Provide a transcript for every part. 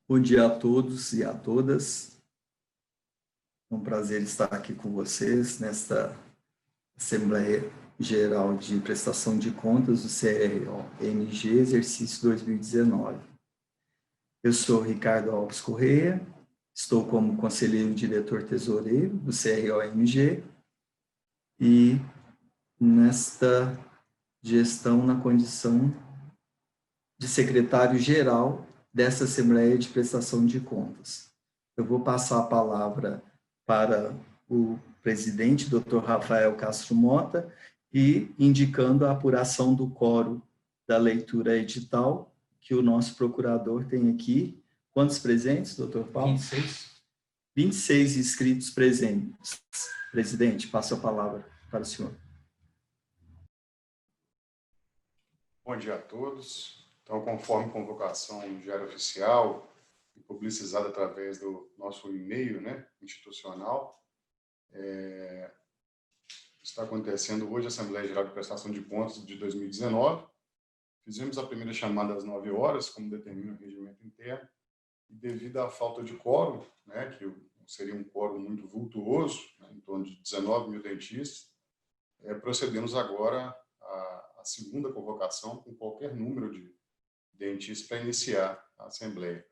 Bom dia a todos e a todas. É um prazer estar aqui com vocês nesta Assembleia Geral de Prestação de Contas do CRO-MG, exercício 2019. Eu sou Ricardo Alves Correia, estou como conselheiro diretor tesoureiro do CRO-MG e nesta gestão na condição de secretário-geral dessa Assembleia de Prestação de Contas. Eu vou passar a palavra para o presidente, Dr. Rafael Castro Mota, e indicando a apuração do quórum da leitura edital, que o nosso procurador tem aqui. Quantos presentes, doutor Paulo? 26. 26 inscritos presentes. Presidente, passo a palavra para o senhor. Bom dia a todos. Então, conforme convocação no Diário Oficial e publicizada através do nosso e-mail, institucional, está acontecendo hoje a Assembleia Geral de Prestação de Contas de 2019. Fizemos a primeira chamada às 9 horas, como determina o regimento interno, e devido à falta de quórum, que seria um quórum muito vultuoso, em torno de 19 mil dentistas, procedemos agora à segunda convocação com qualquer número de dentistas para iniciar a Assembleia.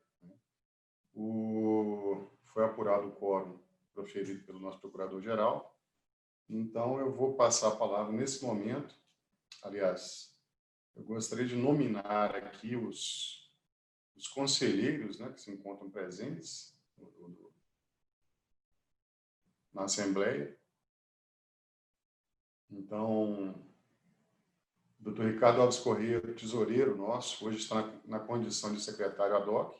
Foi apurado o quórum proferido pelo nosso Procurador-Geral, então eu vou passar a palavra nesse momento. Aliás, eu gostaria de nominar aqui os conselheiros que se encontram presentes na Assembleia. Então, o Dr. Ricardo Alves Correia, tesoureiro nosso, hoje está na condição de secretário ad hoc.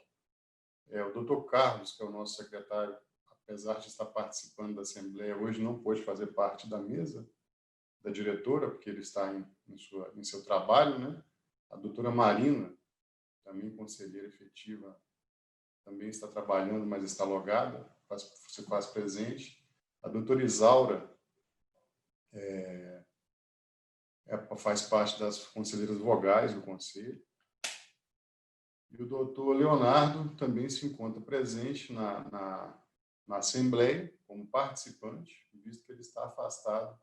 O Dr. Carlos, que é o nosso secretário, apesar de estar participando da Assembleia, hoje não pôde fazer parte da mesa da diretora, porque ele está em seu trabalho, A doutora Marina, também conselheira efetiva, também está trabalhando, mas está logada, se faz presente. A doutora Isaura faz parte das conselheiras vogais do Conselho. E o doutor Leonardo também se encontra presente na Assembleia, como participante, visto que ele está afastado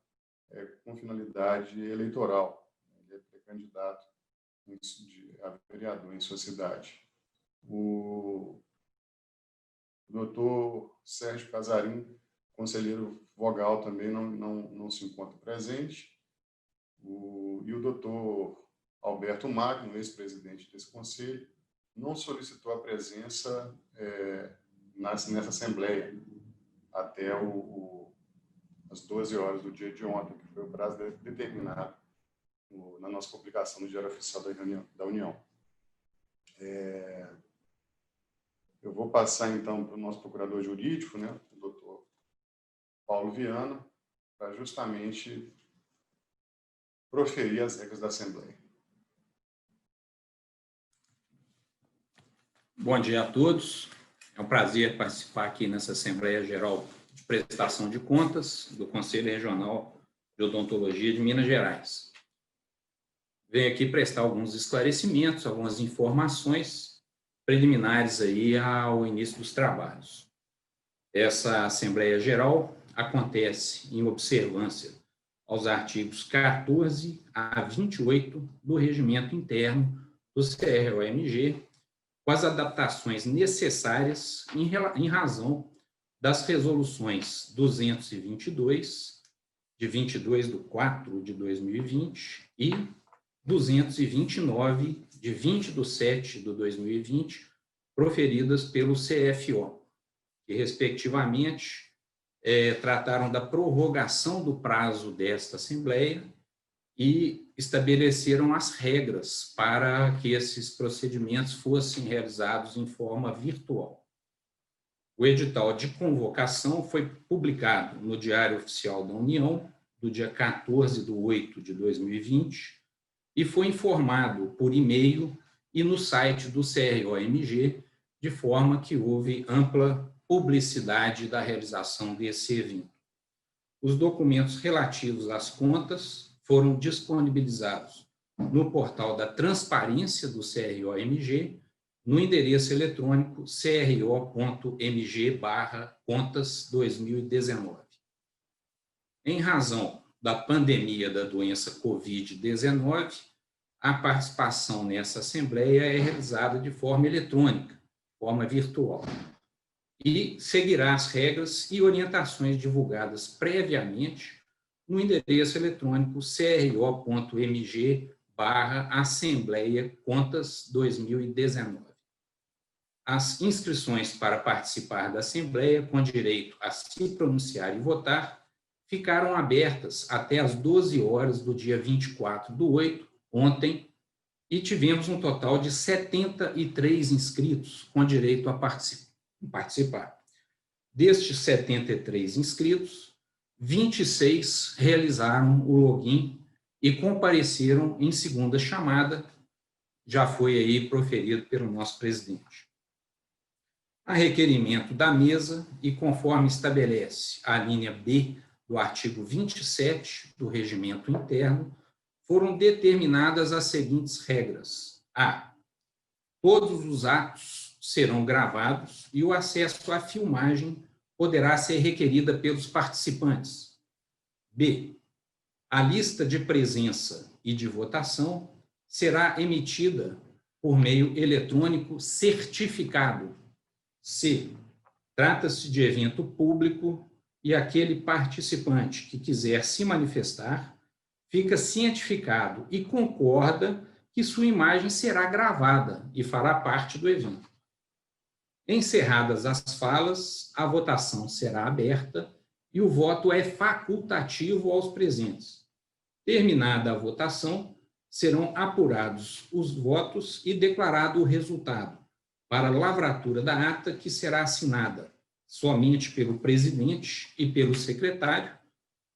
com finalidade eleitoral. Ele é pré-candidato a vereador em sua cidade. O doutor Sérgio Casarim, conselheiro vogal, também não se encontra presente. E o doutor Alberto Magno, ex-presidente desse conselho, não solicitou a presença nessa Assembleia até as 12 horas do dia de ontem, que foi o prazo determinado na nossa publicação no Diário Oficial da União. Eu vou passar, então, para o nosso procurador jurídico, o doutor Paulo Viana, para justamente proferir as regras da Assembleia. Bom dia a todos. É um prazer participar aqui nessa Assembleia Geral de Prestação de Contas do Conselho Regional de Odontologia de Minas Gerais. Venho aqui prestar alguns esclarecimentos, algumas informações preliminares aí ao início dos trabalhos. Essa Assembleia Geral acontece em observância aos artigos 14 a 28 do Regimento Interno do CRO-MG, com as adaptações necessárias em razão das resoluções 222, de 22/4/2020, e 229, de 20/7/2020, proferidas pelo CFO, que, respectivamente, trataram da prorrogação do prazo desta Assembleia e estabeleceram as regras para que esses procedimentos fossem realizados em forma virtual. O edital de convocação foi publicado no Diário Oficial da União, do dia 14/8/2020, e foi informado por e-mail e no site do CRO-MG, de forma que houve ampla publicidade da realização desse evento. Os documentos relativos às contas foram disponibilizados no portal da transparência do CRO-MG no endereço eletrônico cro.mg/contas2019. Em razão da pandemia da doença Covid-19, a participação nessa Assembleia é realizada de forma eletrônica, forma virtual, e seguirá as regras e orientações divulgadas previamente no endereço eletrônico cro.mg/assembleia-contas2019. As inscrições para participar da Assembleia, com direito a se pronunciar e votar, ficaram abertas até às 12 horas do dia 24/8, ontem, e tivemos um total de 73 inscritos com direito a participar. Destes 73 inscritos, 26 realizaram o login e compareceram em segunda chamada, já foi aí proferido pelo nosso presidente. A requerimento da mesa e conforme estabelece a linha B do artigo 27 do Regimento Interno, foram determinadas as seguintes regras. A. Todos os atos serão gravados e o acesso à filmagem poderá ser requerida pelos participantes. B. A lista de presença e de votação será emitida por meio eletrônico certificado. C. Trata-se de evento público e aquele participante que quiser se manifestar fica cientificado e concorda que sua imagem será gravada e fará parte do evento. Encerradas as falas, a votação será aberta e o voto é facultativo aos presentes. Terminada a votação, serão apurados os votos e declarado o resultado para a lavratura da ata, que será assinada somente pelo presidente e pelo secretário,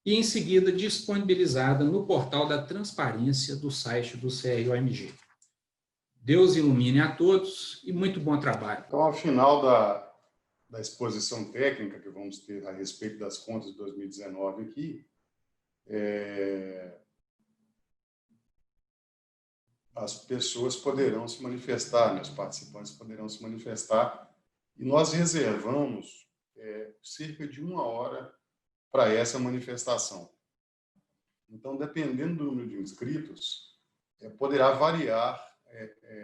e em seguida disponibilizada no portal da transparência do site do CROMG. Deus ilumine a todos e muito bom trabalho. Então, ao final da exposição técnica que vamos ter a respeito das contas de 2019 aqui, as pessoas poderão se manifestar, né? Os participantes poderão se manifestar, e nós reservamos cerca de 1 hora para essa manifestação. Então, dependendo do número de inscritos, poderá variar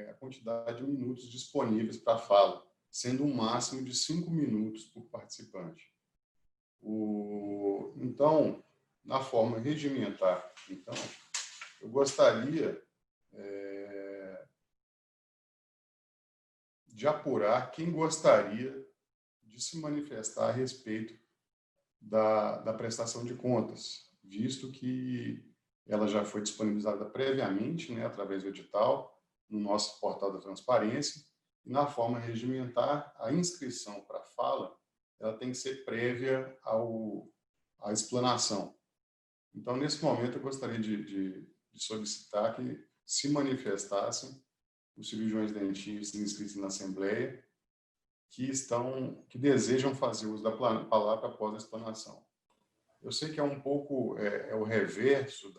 a quantidade de minutos disponíveis para a fala, sendo um máximo de 5 minutos por participante. Então, na forma regimentar, então, eu gostaria de apurar quem gostaria de se manifestar a respeito da prestação de contas, visto que ela já foi disponibilizada previamente, né, através do edital, no nosso portal da transparência, e na forma regimentar, a inscrição para a fala ela tem que ser prévia à explanação. Então, nesse momento, eu gostaria de solicitar que se manifestassem os cirurgiões dentistas inscritos na Assembleia que desejam fazer uso da palavra após a explanação. Eu sei que é um pouco o reverso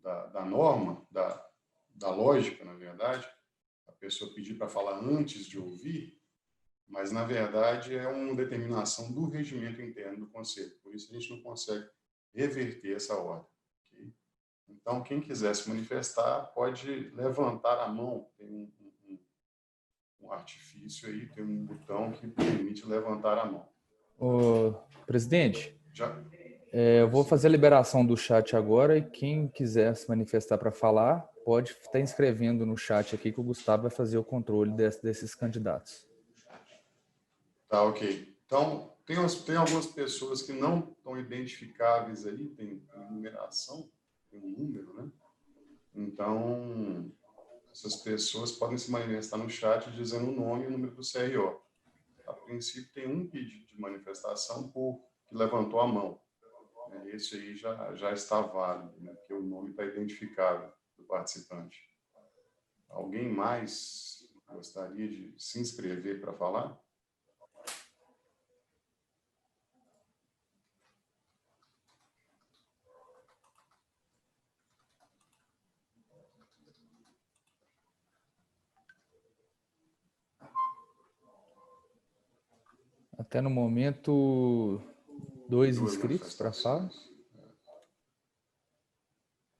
da norma, da lógica, na verdade, a pessoa pedir para falar antes de ouvir, mas, na verdade, é uma determinação do regimento interno do Conselho. Por isso, a gente não consegue reverter essa ordem. Okay? Então, quem quiser se manifestar pode levantar a mão. Tem um artifício aí, tem um botão que permite levantar a mão. Ô, presidente, Já? eu vou fazer a liberação do chat agora e quem quiser se manifestar para falar pode estar inscrevendo no chat aqui que o Gustavo vai fazer o controle desses candidatos. Tá, ok. Então, tem algumas pessoas que não estão identificáveis aí, tem numeração, tem um número, né? Então, essas pessoas podem se manifestar no chat dizendo o nome e o número do CRO. A princípio, tem um pedido de manifestação que levantou a mão. Esse aí já está válido, né? Porque o nome está identificado do participante. Alguém mais gostaria de se inscrever para falar? Até no momento, 2 Duas inscritos para falar. manifestações.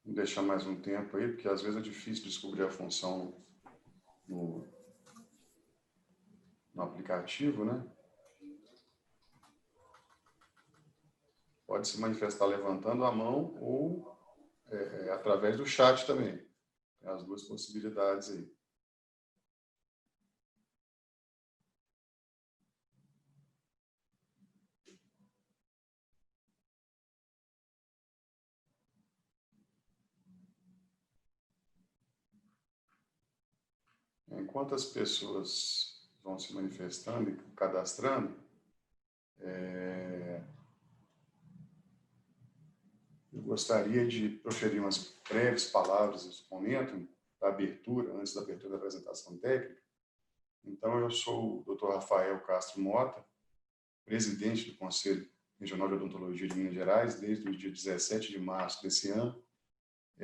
Vou deixar mais um tempo aí, porque às vezes é difícil descobrir a função no aplicativo, né? Pode se manifestar levantando a mão ou através do chat também. Tem as duas possibilidades aí. Enquanto as pessoas vão se manifestando e cadastrando, eu gostaria de proferir umas breves palavras nesse momento, da abertura, antes da abertura da apresentação técnica. Então, eu sou o Dr. Rafael Castro Mota, presidente do Conselho Regional de Odontologia de Minas Gerais, desde o dia 17 de março desse ano.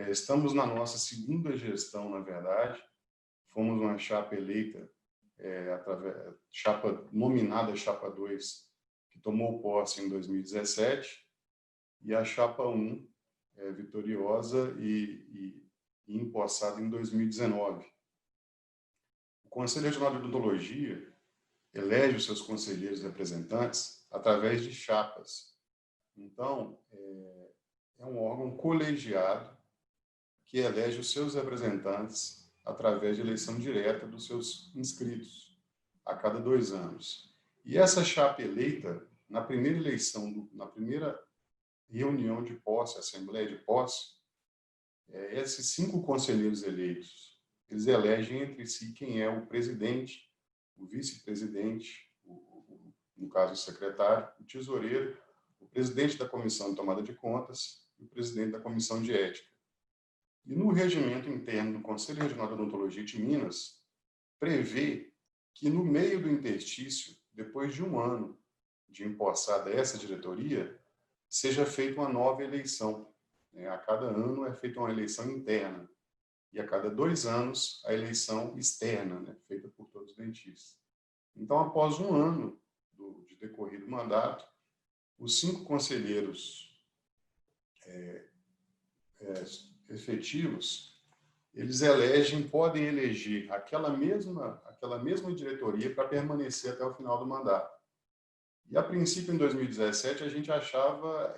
Estamos na nossa segunda gestão, na verdade. Fomos uma chapa eleita, chapa nominada Chapa 2, que tomou posse em 2017, e a Chapa 1, vitoriosa e empossada em 2019. O Conselho Regional de Odontologia elege os seus conselheiros representantes através de chapas. Então, é um órgão colegiado que elege os seus representantes através de eleição direta dos seus inscritos, a cada 2 anos. E essa chapa eleita, na primeira eleição, na primeira reunião de posse, assembleia de posse, esses 5 conselheiros eleitos, eles elegem entre si quem é o presidente, o vice-presidente, no caso o secretário, o tesoureiro, o presidente da comissão de tomada de contas e o presidente da comissão de ética. E no regimento interno do Conselho Regional de Odontologia de Minas, prevê que no meio do interstício, depois de 1 ano de empossada essa diretoria, seja feita uma nova eleição. A cada ano é feita uma eleição interna. E a cada 2 anos, a eleição externa, feita por todos os dentistas. Então, após 1 ano de decorrido o mandato, os 5 conselheiros efetivos, eles podem eleger aquela mesma diretoria para permanecer até o final do mandato. E, a princípio, em 2017, a gente achava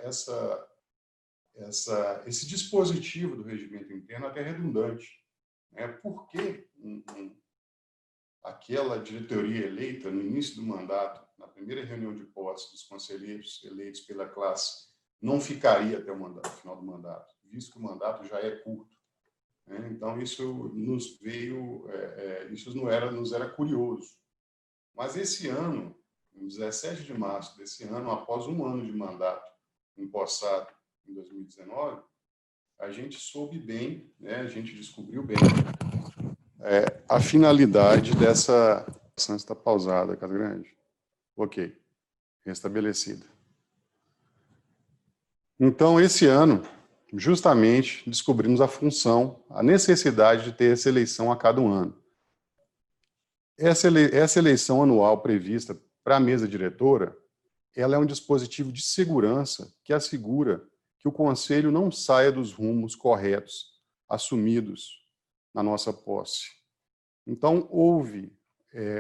esse dispositivo do regimento interno até redundante. Por que aquela diretoria eleita no início do mandato, na primeira reunião de posse dos conselheiros eleitos pela classe, não ficaria até o final do mandato, visto que o mandato já é curto? Então, isso nos veio, isso nos era curioso. Mas esse ano, em 17 de março desse ano, após 1 ano de mandato empossado em 2019, a gente soube bem, a gente descobriu bem a finalidade dessa... Está pausada, Casagrande? Ok, restabelecida. Então, esse ano, justamente, descobrimos a função, a necessidade de ter essa eleição a cada 1 ano. Essa eleição anual prevista para a mesa diretora, ela é um dispositivo de segurança que assegura que o Conselho não saia dos rumos corretos, assumidos na nossa posse. Então, houve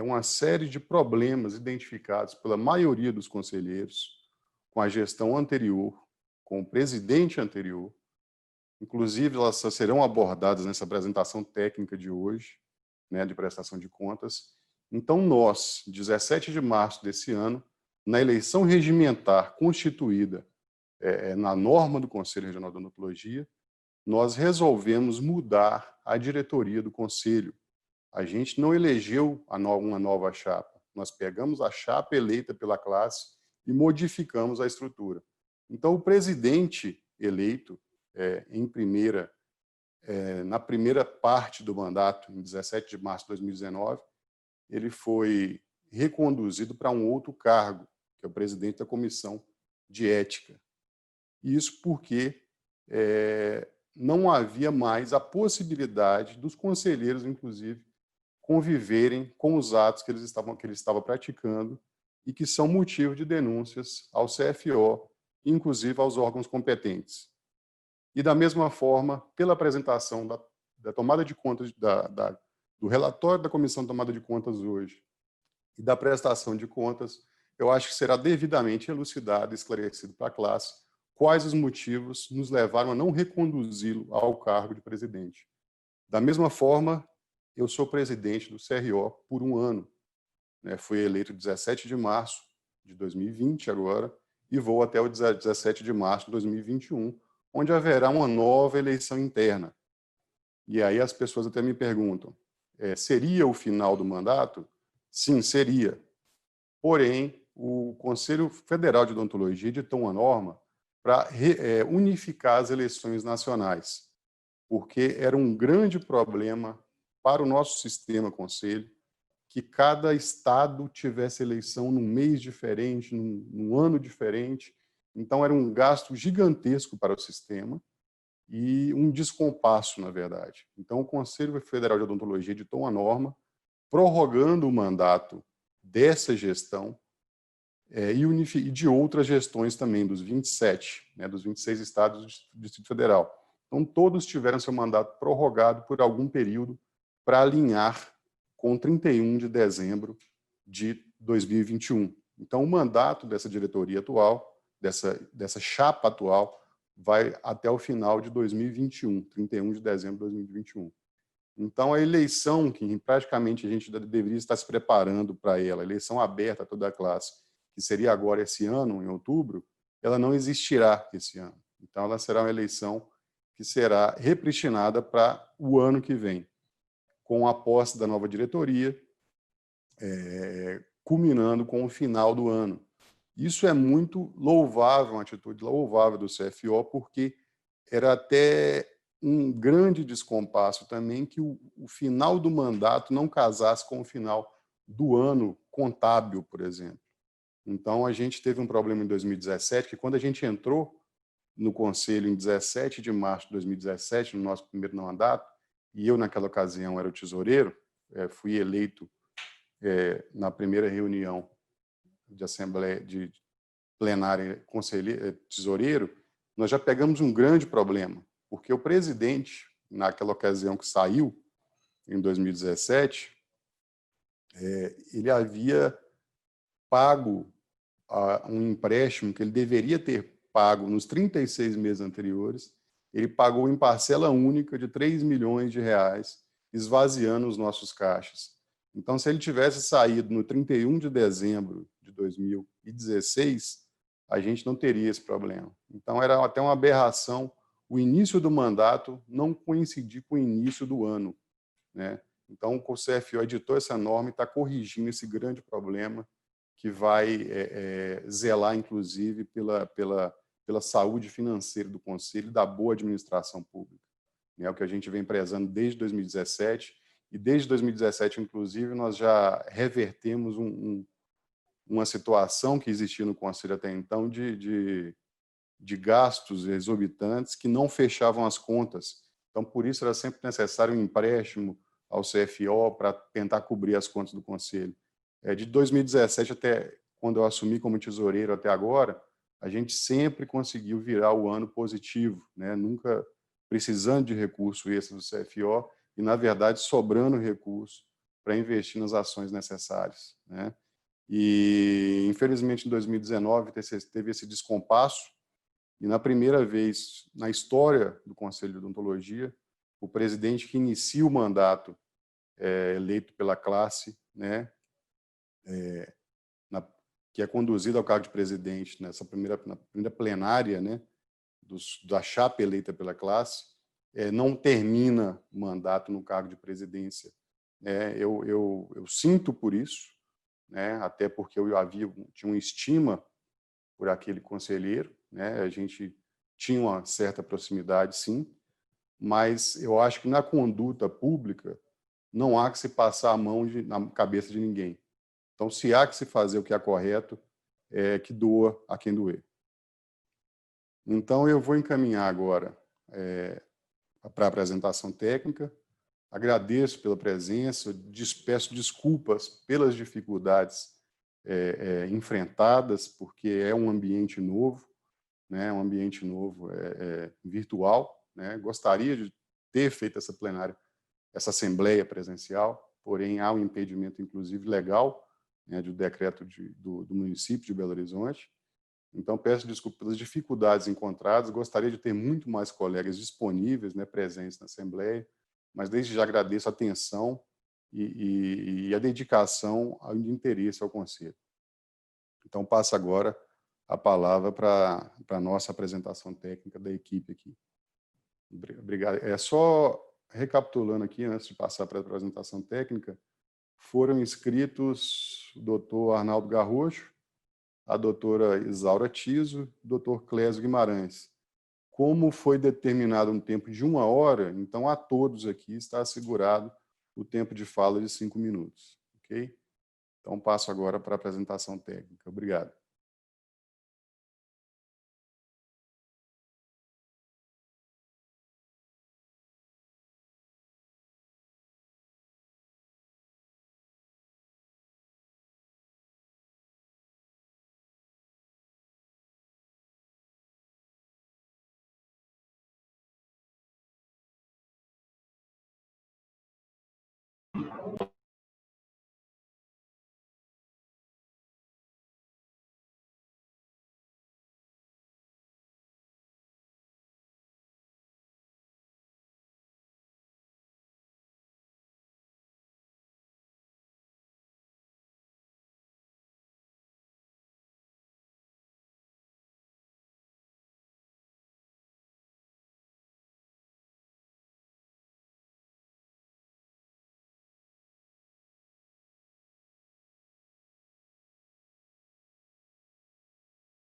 uma série de problemas identificados pela maioria dos conselheiros com a gestão anterior, com o presidente anterior. Inclusive, elas serão abordadas nessa apresentação técnica de hoje, de prestação de contas. Então, nós, 17 de março desse ano, na eleição regimentar constituída na norma do Conselho Regional de Odontologia, nós resolvemos mudar a diretoria do Conselho. A gente não elegeu uma nova chapa. Nós pegamos a chapa eleita pela classe e modificamos a estrutura. Então, o presidente eleito na primeira parte do mandato, em 17 de março de 2019, ele foi reconduzido para um outro cargo, que é o presidente da Comissão de Ética. Isso porque não havia mais a possibilidade dos conselheiros, inclusive, conviverem com os atos que ele estava praticando e que são motivo de denúncias ao CFO, inclusive aos órgãos competentes. E, da mesma forma, pela apresentação da tomada de contas, do relatório da Comissão de Tomada de Contas hoje e da prestação de contas, eu acho que será devidamente elucidado e esclarecido para a classe quais os motivos nos levaram a não reconduzi-lo ao cargo de presidente. Da mesma forma, eu sou presidente do CRO por um ano. Fui eleito 17 de março de 2020 agora e vou até o 17 de março de 2021, onde haverá uma nova eleição interna. E aí as pessoas até me perguntam, seria o final do mandato? Sim, seria. Porém, o Conselho Federal de Odontologia editou uma norma para unificar as eleições nacionais, porque era um grande problema para o nosso sistema conselho que cada estado tivesse eleição num mês diferente, num ano diferente. Então, era um gasto gigantesco para o sistema e um descompasso, na verdade. Então, o Conselho Federal de Odontologia editou uma norma prorrogando o mandato dessa gestão e de outras gestões também, dos 27, dos 26 estados do Distrito Federal. Então, todos tiveram seu mandato prorrogado por algum período para alinhar com 31 de dezembro de 2021. Então, o mandato dessa diretoria atual, dessa chapa atual, vai até o final de 2021, 31 de dezembro de 2021. Então, a eleição, que praticamente a gente deveria estar se preparando para ela, a eleição aberta a toda a classe, que seria agora esse ano, em outubro, ela não existirá esse ano. Então, ela será uma eleição que será repristinada para o ano que vem, com a posse da nova diretoria, culminando com o final do ano. Isso é muito louvável, uma atitude louvável do CFO, porque era até um grande descompasso também que o final do mandato não casasse com o final do ano contábil, por exemplo. Então, a gente teve um problema em 2017, que quando a gente entrou no Conselho em 17 de março de 2017, no nosso primeiro mandato, e eu, naquela ocasião, era o tesoureiro, fui eleito na primeira reunião de Assembleia de Plenária tesoureiro, nós já pegamos um grande problema, porque o presidente, naquela ocasião que saiu, em 2017, ele havia pago um empréstimo que ele deveria ter pago nos 36 meses anteriores, ele pagou em parcela única de 3 milhões de reais, esvaziando os nossos caixas. Então, se ele tivesse saído no 31 de dezembro de 2016, a gente não teria esse problema. Então, era até uma aberração o início do mandato não coincidir com o início do ano, Então, o CFO editou essa norma e está corrigindo esse grande problema que vai zelar, inclusive, pela saúde financeira do Conselho e da boa administração pública. É o que a gente vem prezando desde 2017, e desde 2017, inclusive, nós já revertemos uma situação que existia no Conselho até então de gastos exorbitantes que não fechavam as contas. Então, por isso, era sempre necessário um empréstimo ao CFO para tentar cobrir as contas do Conselho. De 2017 até quando eu assumi como tesoureiro até agora, a gente sempre conseguiu virar o ano positivo, Nunca precisando de recurso extra do CFO e, na verdade, sobrando recurso para investir nas ações necessárias, E, infelizmente, em 2019 teve esse descompasso e, na primeira vez na história do Conselho de Odontologia, o presidente que inicia o mandato eleito pela classe, que é conduzido ao cargo de presidente na primeira plenária, da chapa eleita pela classe, não termina o mandato no cargo de presidência. Eu sinto por isso, até porque eu tinha uma estima por aquele conselheiro, a gente tinha uma certa proximidade, sim, mas eu acho que na conduta pública não há que se passar a mão na cabeça de ninguém. Então, se há que se fazer o que é correto, que doa a quem doer. Então, eu vou encaminhar agora para a apresentação técnica. Agradeço pela presença, peço desculpas pelas dificuldades enfrentadas, porque é um ambiente novo, né, um ambiente novo virtual, né? Gostaria de ter feito essa plenária, essa assembleia presencial, porém há um impedimento, inclusive legal, né, do decreto do município de Belo Horizonte. Então, peço desculpas pelas dificuldades encontradas, gostaria de ter muito mais colegas disponíveis, né, presentes na assembleia, mas desde já agradeço a atenção e a dedicação e interesse ao Conselho. Então, passo agora a palavra para a nossa apresentação técnica da equipe aqui. Obrigado. Só recapitulando aqui, antes de passar para a apresentação técnica, foram inscritos o doutor Arnaldo Garrocho, a doutora Isaura Tiso, o doutor Clésio Guimarães. Como foi determinado um tempo de 1 hora, então a todos aqui está assegurado o tempo de fala de 5 minutos. Ok? Então, passo agora para a apresentação técnica. Obrigado.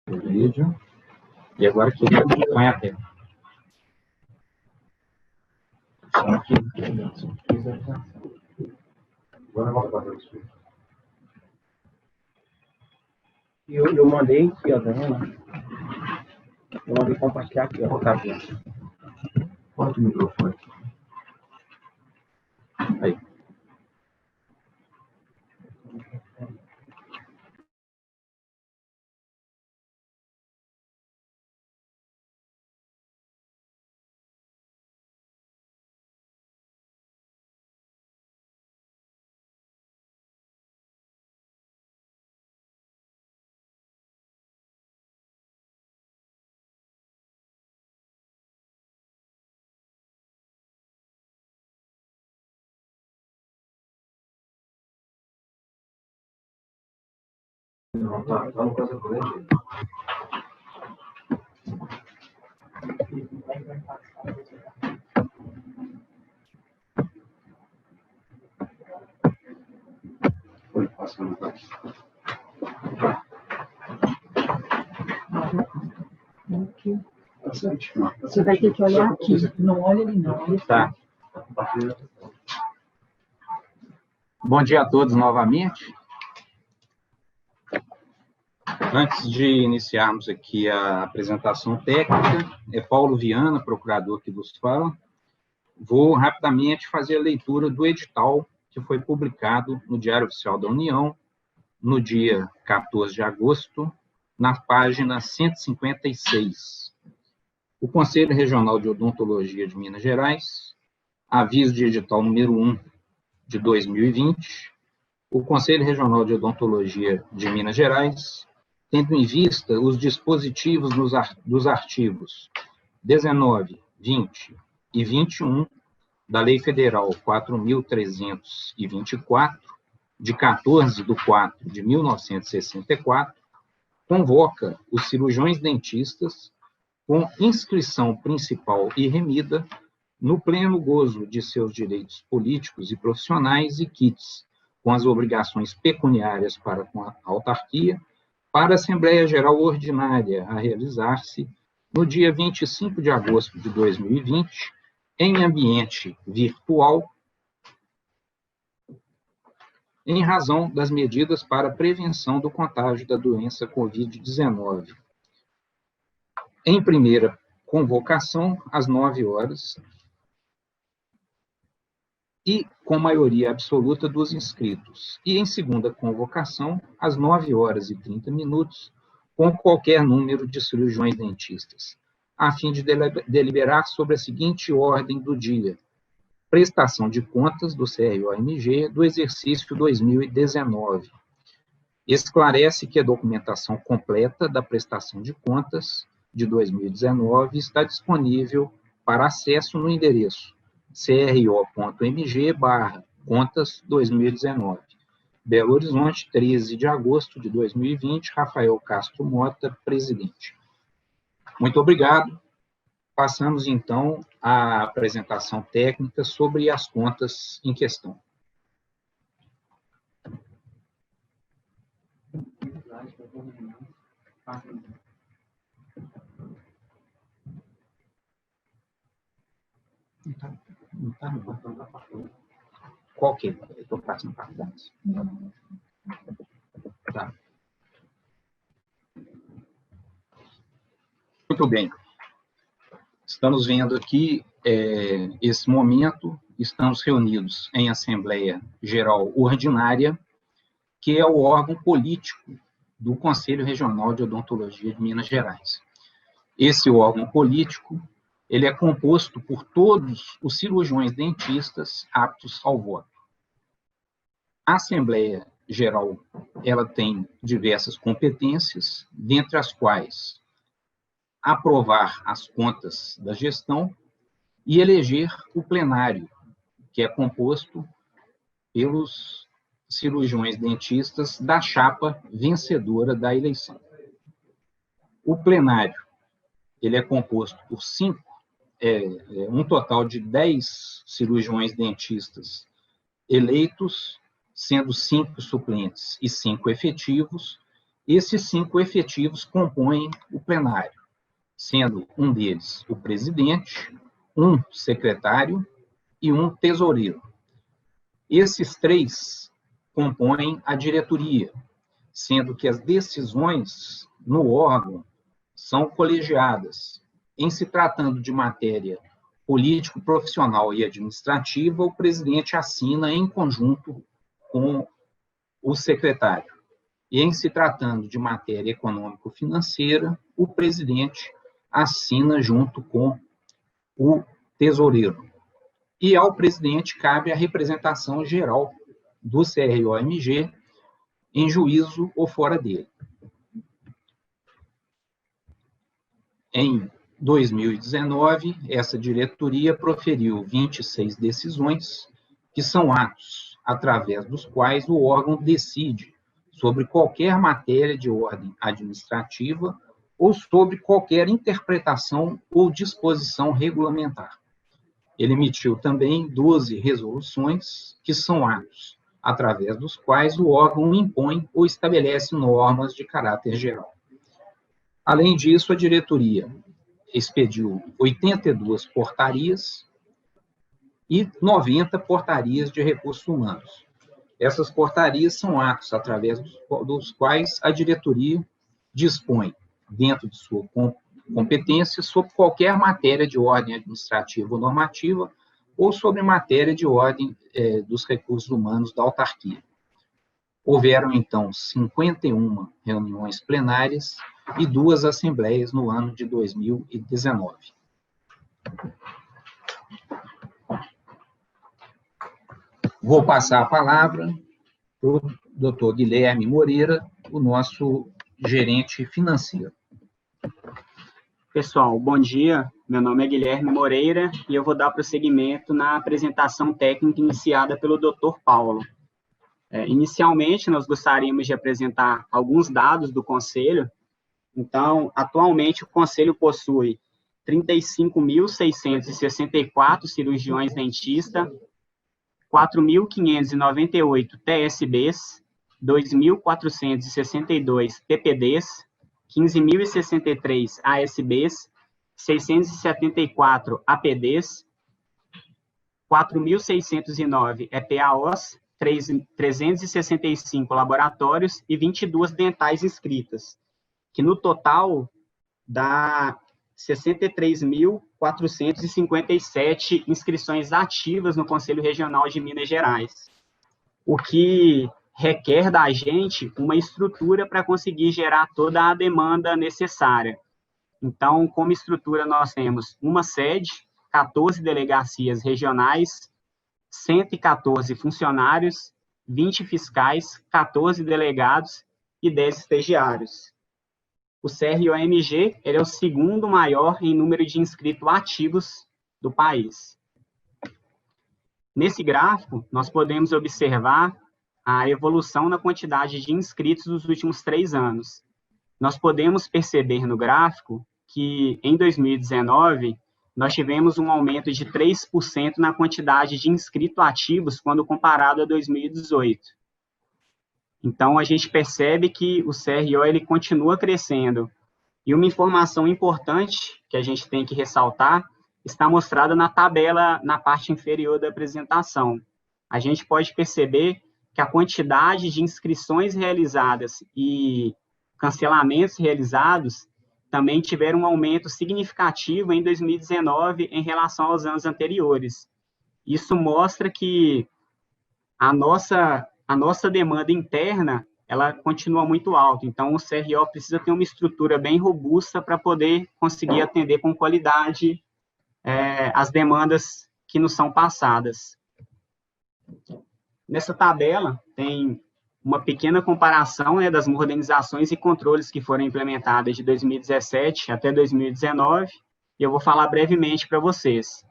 O vídeo. E agora que põe a tela. Agora volta para o espelho. E eu mandei aqui, ó, tá vendo? Eu mandei compartilhar aqui, ó, tá vendo? Bota o microfone. Aí. Não, tá uma coisa grande. Foi passando para aqui. Você vai ter que olhar aqui, não olha ali não. Tá. Bom dia a todos novamente. Antes de iniciarmos aqui a apresentação técnica, é Paulo Viana, procurador que vos fala. Vou rapidamente fazer a leitura do edital que foi publicado no Diário Oficial da União, no dia 14 de agosto, na página 156. O Conselho Regional de Odontologia de Minas Gerais, aviso de edital número 1 de 2020, o Conselho Regional de Odontologia de Minas Gerais, tendo em vista os dispositivos dos artigos 19, 20 e 21 da Lei Federal 4.324, de 14/4/1964, convoca os cirurgiões dentistas com inscrição principal e remida no pleno gozo de seus direitos políticos e profissionais e quites, com as obrigações pecuniárias para com a autarquia, para a Assembleia Geral Ordinária a realizar-se no dia 25 de agosto de 2020, em ambiente virtual, em razão das medidas para prevenção do contágio da doença Covid-19. Em primeira convocação, às 9 horas, e com maioria absoluta dos inscritos, e em segunda convocação, às 9h30, com qualquer número de cirurgiões dentistas, a fim de deliberar sobre a seguinte ordem do dia: prestação de contas do CRO-MG do exercício 2019. Esclarece que a documentação completa da prestação de contas de 2019 está disponível para acesso no endereço cro.mg/contas 2019. Belo Horizonte, 13 de agosto de 2020, Rafael Castro Mota, presidente. Muito obrigado. Passamos, então, à apresentação técnica sobre as contas em questão. Não tá. Qual que é? Eu estou passando para trás. Tá. Muito bem. Estamos vendo aqui esse momento, estamos reunidos em Assembleia Geral Ordinária, que é o órgão político do Conselho Regional de Odontologia de Minas Gerais. Esse órgão político, ele é composto por todos os cirurgiões dentistas aptos ao voto. A Assembleia Geral, ela tem diversas competências, dentre as quais aprovar as contas da gestão e eleger o plenário, que é composto pelos cirurgiões dentistas da chapa vencedora da eleição. O plenário, ele é composto por um total de 10 cirurgiões dentistas eleitos, sendo 5 suplentes e 5 efetivos. Esses 5 efetivos compõem o plenário, sendo um deles o presidente, um secretário e um tesoureiro. Esses 3 compõem a diretoria, sendo que as decisões no órgão são colegiadas. Em se tratando de matéria político-profissional e administrativa, o presidente assina em conjunto com o secretário. E em se tratando de matéria econômico-financeira, o presidente assina junto com o tesoureiro. E ao presidente cabe a representação geral do CRO-MG em juízo ou fora dele. Em 2019, essa diretoria proferiu 26 decisões, que são atos através dos quais o órgão decide sobre qualquer matéria de ordem administrativa ou sobre qualquer interpretação ou disposição regulamentar. Ele emitiu também 12 resoluções, que são atos através dos quais o órgão impõe ou estabelece normas de caráter geral. Além disso, a diretoria expediu 82 portarias e 90 portarias de recursos humanos. Essas portarias são atos através dos quais a diretoria dispõe, dentro de sua competência, sobre qualquer matéria de ordem administrativa ou normativa ou sobre matéria de ordem dos recursos humanos da autarquia. Houveram, então, 51 reuniões plenárias e 2 assembleias no ano de 2019. Vou passar a palavra para o Dr. Guilherme Moreira, o nosso gerente financeiro. Pessoal, bom dia. Meu nome é Guilherme Moreira e eu vou dar prosseguimento na apresentação técnica iniciada pelo Dr. Paulo. Inicialmente, nós gostaríamos de apresentar alguns dados do Conselho. Então, atualmente, o Conselho possui 35.664 cirurgiões dentistas, 4.598 TSBs, 2.462 PPDs, 15.063 ASBs, 674 APDs, 4.609 EPAOs, 365 laboratórios e 22 dentais inscritas, que no total dá 63.400 457 inscrições ativas no Conselho Regional de Minas Gerais, o que requer da gente uma estrutura para conseguir gerar toda a demanda necessária. Então, como estrutura, nós temos uma sede, 14 delegacias regionais, 114 funcionários, 20 fiscais, 14 delegados e 10 estagiários. O CROMG ele é o segundo maior em número de inscritos ativos do país. Nesse gráfico, nós podemos observar a evolução na quantidade de inscritos nos últimos 3 anos. Nós podemos perceber no gráfico que, em 2019, nós tivemos um aumento de 3% na quantidade de inscritos ativos quando comparado a 2018. Então, a gente percebe que o CRO ele continua crescendo. E uma informação importante que a gente tem que ressaltar está mostrada na tabela na parte inferior da apresentação. A gente pode perceber que a quantidade de inscrições realizadas e cancelamentos realizados também tiveram um aumento significativo em 2019 em relação aos anos anteriores. Isso mostra que a nossa demanda interna ela continua muito alta, então o CRO precisa ter uma estrutura bem robusta para poder conseguir atender com qualidade as demandas que nos são passadas. Nessa tabela tem uma pequena comparação das modernizações e controles que foram implementadas de 2017 até 2019, e eu vou falar brevemente para vocês.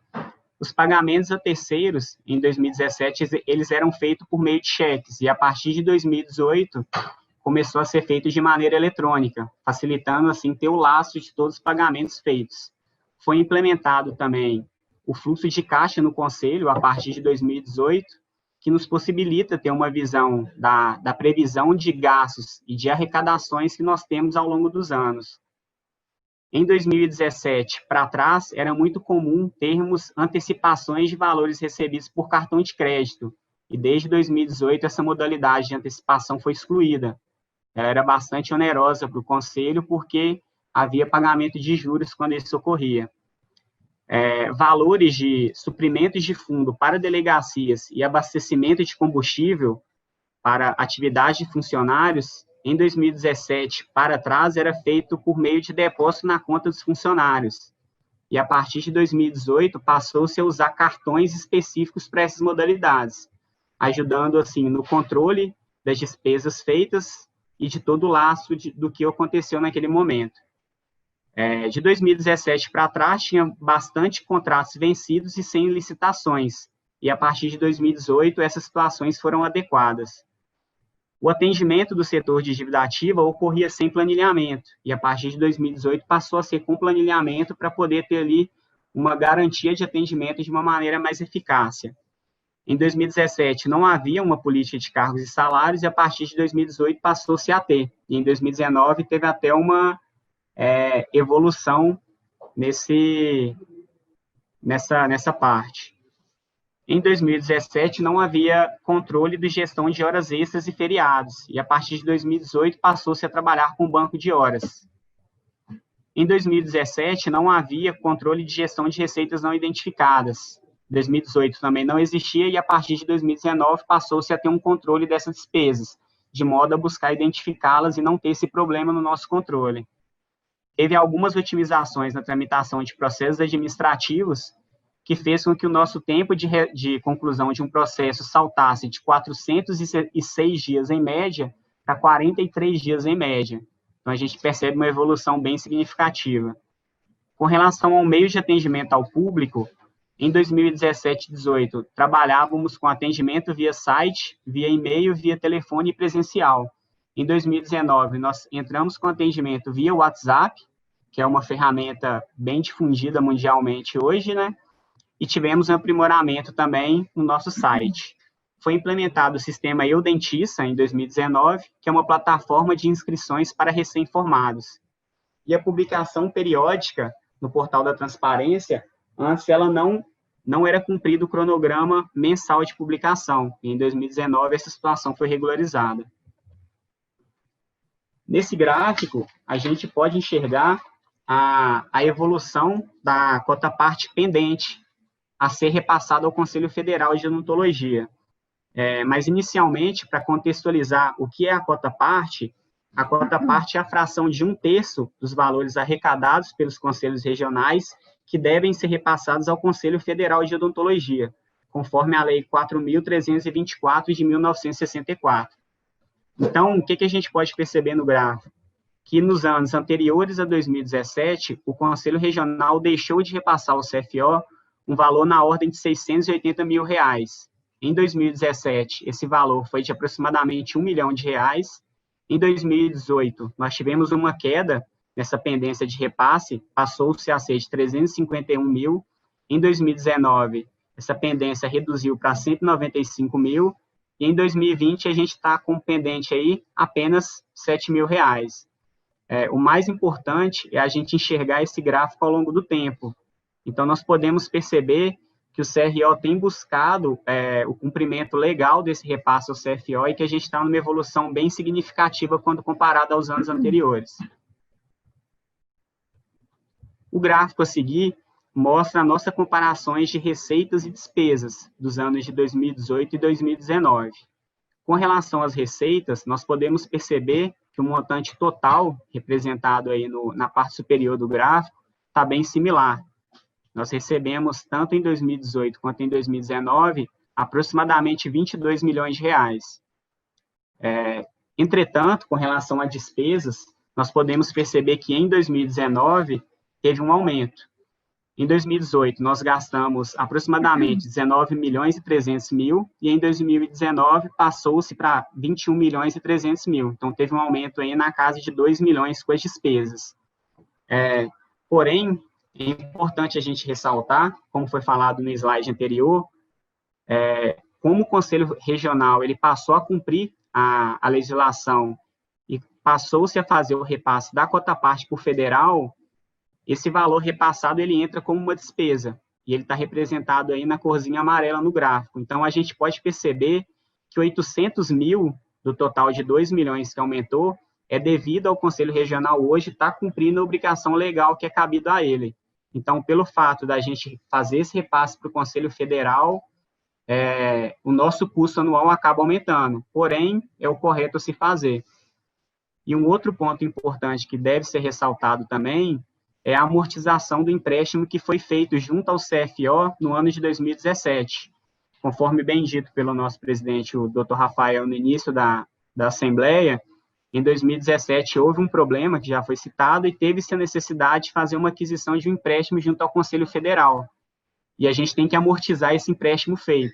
Os pagamentos a terceiros, em 2017, eles eram feitos por meio de cheques, e a partir de 2018, começou a ser feito de maneira eletrônica, facilitando, assim, ter o lastro de todos os pagamentos feitos. Foi implementado também o fluxo de caixa no Conselho, a partir de 2018, que nos possibilita ter uma visão da previsão de gastos e de arrecadações que nós temos ao longo dos anos. Em 2017, para trás, era muito comum termos antecipações de valores recebidos por cartão de crédito, e desde 2018 essa modalidade de antecipação foi excluída. Ela era bastante onerosa para o Conselho, porque havia pagamento de juros quando isso ocorria. Valores de suprimentos de fundo para delegacias e abastecimento de combustível para atividade de funcionários, em 2017, para trás, era feito por meio de depósito na conta dos funcionários. E, a partir de 2018, passou-se a usar cartões específicos para essas modalidades, ajudando, assim, no controle das despesas feitas e de todo o lastro do que aconteceu naquele momento. De 2017 para trás, tinha bastante contratos vencidos e sem licitações, e a partir de 2018, essas situações foram adequadas. O atendimento do setor de dívida ativa ocorria sem planilhamento, e a partir de 2018 passou a ser com planilhamento para poder ter ali uma garantia de atendimento de uma maneira mais eficaz. Em 2017 não havia uma política de cargos e salários, e a partir de 2018 passou-se a ter, e em 2019 teve até uma evolução nessa parte. Em 2017, não havia controle de gestão de horas extras e feriados, e a partir de 2018 passou-se a trabalhar com banco de horas. Em 2017, não havia controle de gestão de receitas não identificadas. Em 2018 também não existia, e a partir de 2019 passou-se a ter um controle dessas despesas, de modo a buscar identificá-las e não ter esse problema no nosso controle. Teve algumas otimizações na tramitação de processos administrativos, que fez com que o nosso tempo de conclusão de um processo saltasse de 406 dias em média para 43 dias em média. Então, a gente percebe uma evolução bem significativa. Com relação ao meio de atendimento ao público, em 2017 e 2018, trabalhávamos com atendimento via site, via e-mail, via telefone e presencial. Em 2019, nós entramos com atendimento via WhatsApp, que é uma ferramenta bem difundida mundialmente hoje, né? E tivemos um aprimoramento também no nosso site. Foi implementado o sistema Eu Dentista em 2019, que é uma plataforma de inscrições para recém-formados. E a publicação periódica no portal da transparência, antes ela não era cumprido o cronograma mensal de publicação. E em 2019, essa situação foi regularizada. Nesse gráfico, a gente pode enxergar a evolução da cota-parte pendente a ser repassada ao Conselho Federal de Odontologia. Mas, inicialmente, para contextualizar o que é a cota-parte é a fração de 1/3 dos valores arrecadados pelos conselhos regionais que devem ser repassados ao Conselho Federal de Odontologia, conforme a Lei 4.324 de 1964. Então, o que a gente pode perceber no gráfico? Que nos anos anteriores a 2017, o Conselho Regional deixou de repassar ao CFO um valor na ordem de R$680 mil. Em 2017, esse valor foi de aproximadamente R$1 milhão. Em 2018, nós tivemos uma queda nessa pendência de repasse, passou-se a ser de 351 mil. Em 2019, essa pendência reduziu para 195 mil. E em 2020, a gente está com pendente aí apenas R$7 mil. O mais importante é a gente enxergar esse gráfico ao longo do tempo. Então, nós podemos perceber que o CRO tem buscado o cumprimento legal desse repasse ao CFO e que a gente está numa evolução bem significativa quando comparado aos anos anteriores. O gráfico a seguir mostra a nossa comparações de receitas e despesas dos anos de 2018 e 2019. Com relação às receitas, nós podemos perceber que o montante total, representado aí na parte superior do gráfico, está bem similar. Nós recebemos, tanto em 2018 quanto em 2019, aproximadamente R$22 milhões. Entretanto, com relação a despesas, nós podemos perceber que em 2019 teve um aumento. Em 2018, nós gastamos aproximadamente 19 milhões e 300 mil, e em 2019 passou-se para 21 milhões e 300 mil. Então, teve um aumento aí na casa de 2 milhões com as despesas. Porém, é importante a gente ressaltar, como foi falado no slide anterior, como o Conselho Regional ele passou a cumprir a legislação e passou-se a fazer o repasse da cota-parte por federal, esse valor repassado ele entra como uma despesa, e ele está representado aí na corzinha amarela no gráfico. Então, a gente pode perceber que 800 mil do total de 2 milhões que aumentou é devido ao Conselho Regional hoje estar cumprindo a obrigação legal que é cabida a ele. Então, pelo fato da gente fazer esse repasse para o Conselho Federal, o nosso custo anual acaba aumentando, porém, é o correto a se fazer. E um outro ponto importante que deve ser ressaltado também é a amortização do empréstimo que foi feito junto ao CFO no ano de 2017. Conforme bem dito pelo nosso presidente, o Dr. Rafael, no início da Assembleia, em 2017 houve um problema que já foi citado e teve-se a necessidade de fazer uma aquisição de um empréstimo junto ao Conselho Federal. E a gente tem que amortizar esse empréstimo feito.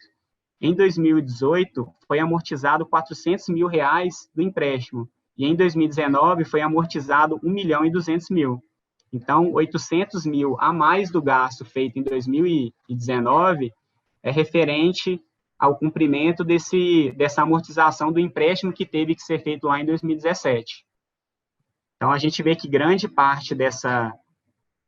Em 2018, foi amortizado R$400 mil do empréstimo. E em 2019, foi amortizado R$1 milhão e 200 mil. Então, 800 mil a mais do gasto feito em 2019 é referente ao cumprimento dessa amortização do empréstimo que teve que ser feito lá em 2017. Então, a gente vê que grande parte dessa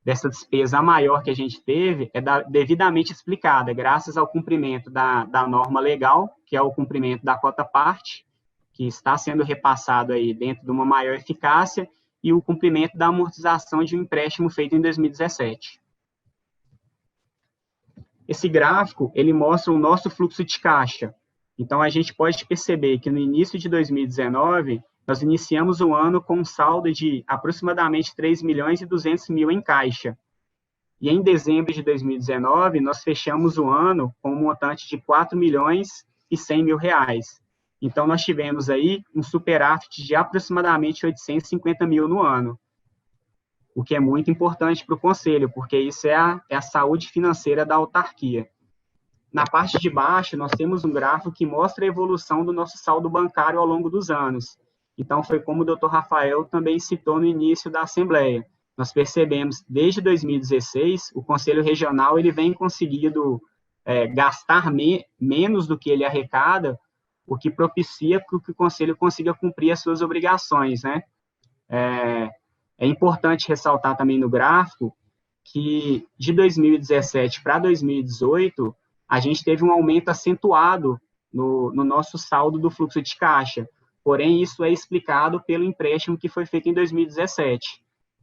despesa maior que a gente teve é devidamente explicada, graças ao cumprimento da norma legal, que é o cumprimento da cota-parte, que está sendo repassado aí dentro de uma maior eficácia, e o cumprimento da amortização de um empréstimo feito em 2017. Esse gráfico, ele mostra o nosso fluxo de caixa. Então, a gente pode perceber que no início de 2019, nós iniciamos o ano com um saldo de aproximadamente 3 milhões e 200 mil em caixa. E em dezembro de 2019, nós fechamos o ano com um montante de 4 milhões e 100 mil reais. Então, nós tivemos aí um superávit de aproximadamente 850 mil no ano, o que é muito importante para o Conselho, porque isso é a saúde financeira da autarquia. Na parte de baixo, nós temos um gráfico que mostra a evolução do nosso saldo bancário ao longo dos anos. Então, foi como o Dr. Rafael também citou no início da Assembleia. Nós percebemos, desde 2016, o Conselho Regional ele vem conseguindo gastar menos do que ele arrecada, o que propicia que o Conselho consiga cumprir as suas obrigações, né? É importante ressaltar também no gráfico que de 2017 para 2018, a gente teve um aumento acentuado no nosso saldo do fluxo de caixa. Porém, isso é explicado pelo empréstimo que foi feito em 2017.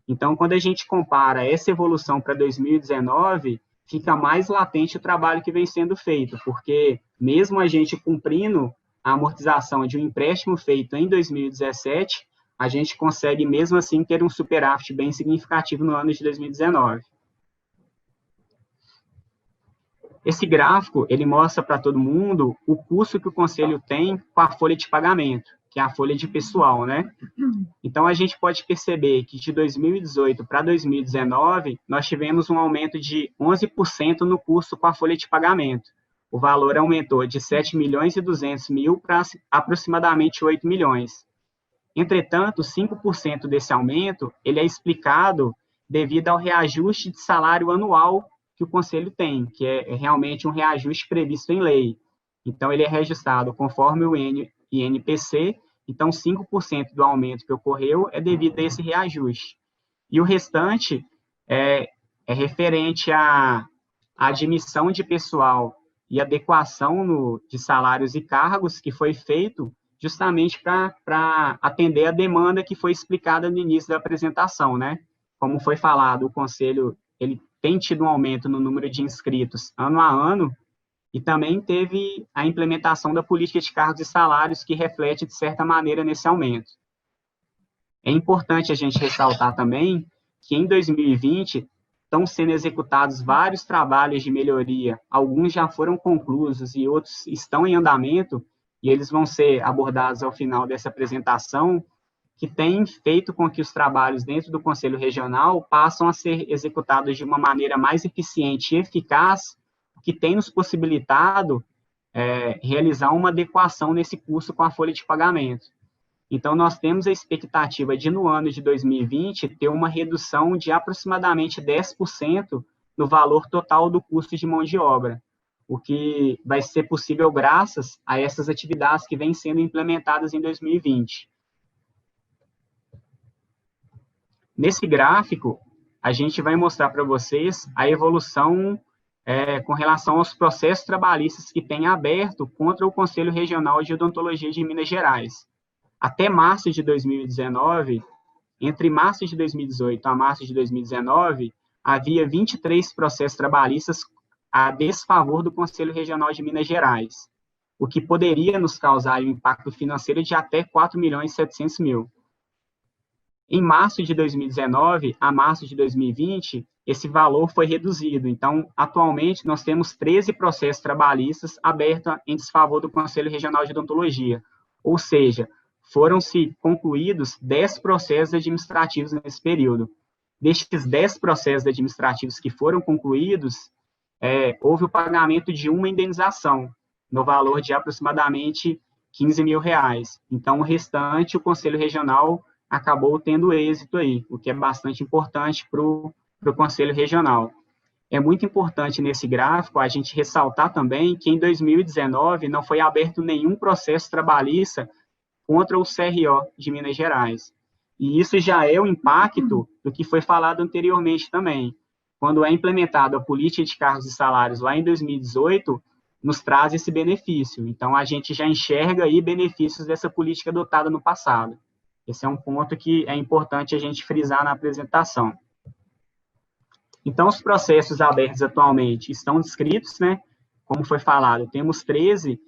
Então, quando a gente compara essa evolução para 2019, fica mais latente o trabalho que vem sendo feito, porque mesmo a gente cumprindo a amortização de um empréstimo feito em 2017, a gente consegue, mesmo assim, ter um superávit bem significativo no ano de 2019. Esse gráfico, ele mostra para todo mundo o custo que o Conselho tem com a folha de pagamento, que é a folha de pessoal, né? Então, a gente pode perceber que de 2018 para 2019, nós tivemos um aumento de 11% no custo com a folha de pagamento. O valor aumentou de 7.200.000 para aproximadamente 8 milhões. Entretanto, 5% desse aumento, ele é explicado devido ao reajuste de salário anual que o Conselho tem, que é realmente um reajuste previsto em lei. Então, ele é reajustado conforme o INPC, então 5% do aumento que ocorreu é devido a esse reajuste. E o restante é referente à admissão de pessoal e adequação de salários e cargos que foi feito justamente para atender a demanda que foi explicada no início da apresentação, né? Como foi falado, o Conselho ele tem tido um aumento no número de inscritos ano a ano, e também teve a implementação da política de cargos e salários, que reflete, de certa maneira, nesse aumento. É importante a gente ressaltar também que, em 2020, estão sendo executados vários trabalhos de melhoria, alguns já foram concluídos e outros estão em andamento, e eles vão ser abordados ao final dessa apresentação, que tem feito com que os trabalhos dentro do Conselho Regional passam a ser executados de uma maneira mais eficiente e eficaz, que tem nos possibilitado realizar uma adequação nesse custo com a folha de pagamento. Então, nós temos a expectativa de, no ano de 2020, ter uma redução de aproximadamente 10% no valor total do custo de mão de obra, o que vai ser possível graças a essas atividades que vêm sendo implementadas em 2020. Nesse gráfico, a gente vai mostrar para vocês a evolução com relação aos processos trabalhistas que tem aberto contra o Conselho Regional de Odontologia de Minas Gerais. Até março de 2019, entre março de 2018 a março de 2019, havia 23 processos trabalhistas a desfavor do Conselho Regional de Minas Gerais, o que poderia nos causar um impacto financeiro de até 4.700.000. Em março de 2019 a março de 2020, esse valor foi reduzido. Então, atualmente, nós temos 13 processos trabalhistas abertos em desfavor do Conselho Regional de Odontologia. Ou seja, foram-se concluídos 10 processos administrativos nesse período. Destes 10 processos administrativos que foram concluídos, houve o pagamento de uma indenização, no valor de aproximadamente R$15 mil. Então, o restante, o Conselho Regional acabou tendo êxito aí, o que é bastante importante para o Conselho Regional. É muito importante nesse gráfico a gente ressaltar também que em 2019 não foi aberto nenhum processo trabalhista contra o CRO de Minas Gerais. E isso já é o impacto do que foi falado anteriormente também. Quando é implementada a política de cargos e salários lá em 2018, nos traz esse benefício. Então, a gente já enxerga aí benefícios dessa política adotada no passado. Esse é um ponto que é importante a gente frisar na apresentação. Então, os processos abertos atualmente estão descritos, né? Como foi falado, temos 13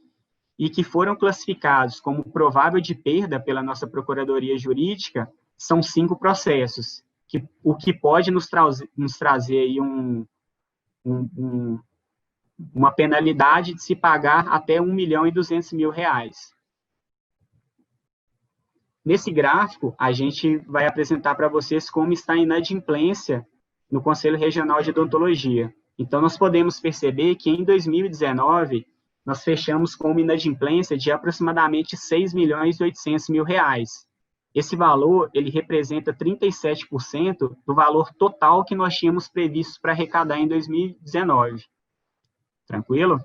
e que foram classificados como provável de perda pela nossa Procuradoria Jurídica, são 5 processos, o que pode nos trazer aí uma penalidade de se pagar até R$1.200.000. Nesse gráfico, a gente vai apresentar para vocês como está a inadimplência no Conselho Regional de Odontologia. Então, nós podemos perceber que em 2019, nós fechamos com uma inadimplência de aproximadamente R$6.800.000. Esse valor, ele representa 37% do valor total que nós tínhamos previsto para arrecadar em 2019. Tranquilo?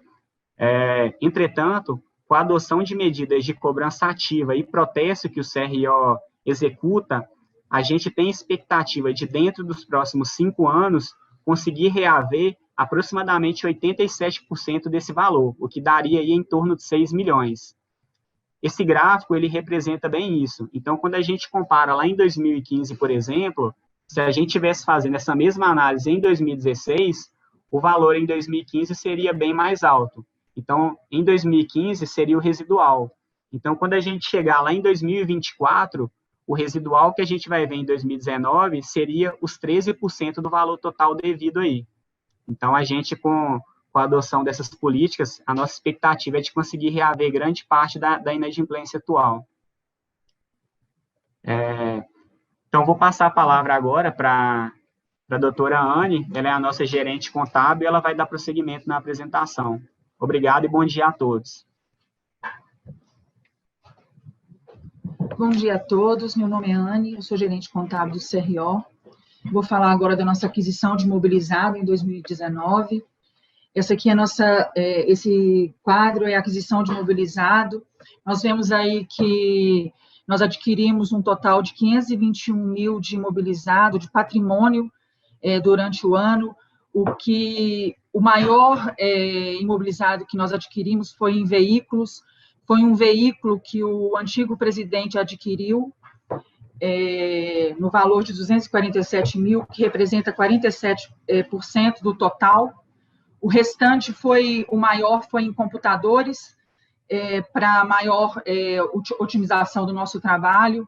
Entretanto, com a adoção de medidas de cobrança ativa e protesto que o CRO executa, a gente tem expectativa de, dentro dos próximos 5 anos, conseguir reaver aproximadamente 87% desse valor, o que daria aí em torno de 6 milhões. Esse gráfico, ele representa bem isso. Então, quando a gente compara lá em 2015, por exemplo, se a gente tivesse fazendo essa mesma análise em 2016, o valor em 2015 seria bem mais alto. Então, em 2015 seria o residual. Então, quando a gente chegar lá em 2024, o residual que a gente vai ver em 2019 seria os 13% do valor total devido aí. Então, a gente, com a adoção dessas políticas, a nossa expectativa é de conseguir reaver grande parte da inadimplência atual. Então, vou passar a palavra agora para a doutora Anne, ela é a nossa gerente contábil, e ela vai dar prosseguimento na apresentação. Obrigado e bom dia a todos. Bom dia a todos, meu nome é Anne, eu sou gerente contábil do CRO. Vou falar agora da nossa aquisição de imobilizado em 2019. Essa aqui é a nossa, esse quadro é a aquisição de imobilizado. Nós vemos aí que nós adquirimos um total de 521 mil de imobilizado, de patrimônio, durante o ano. O maior imobilizado que nós adquirimos foi em veículos, foi um veículo que o antigo presidente adquiriu, no valor de 247 mil, que representa 47% do total. O restante o maior foi em computadores, para maior otimização do nosso trabalho.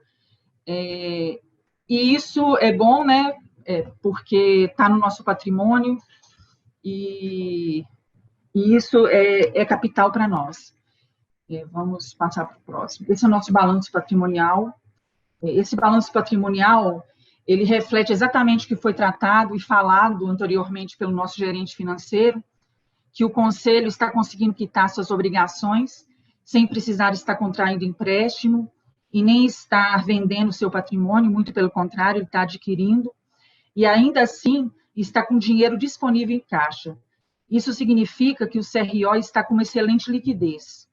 E isso é bom, né? Porque está no nosso patrimônio e isso é capital para nós. Vamos passar para o próximo. Esse é o nosso balanço patrimonial. Esse balanço patrimonial, ele reflete exatamente o que foi tratado e falado anteriormente pelo nosso gerente financeiro, que o Conselho está conseguindo quitar suas obrigações, sem precisar estar contraindo empréstimo e nem estar vendendo seu patrimônio, muito pelo contrário, ele está adquirindo, e ainda assim está com dinheiro disponível em caixa. Isso significa que o CRO está com uma excelente liquidez.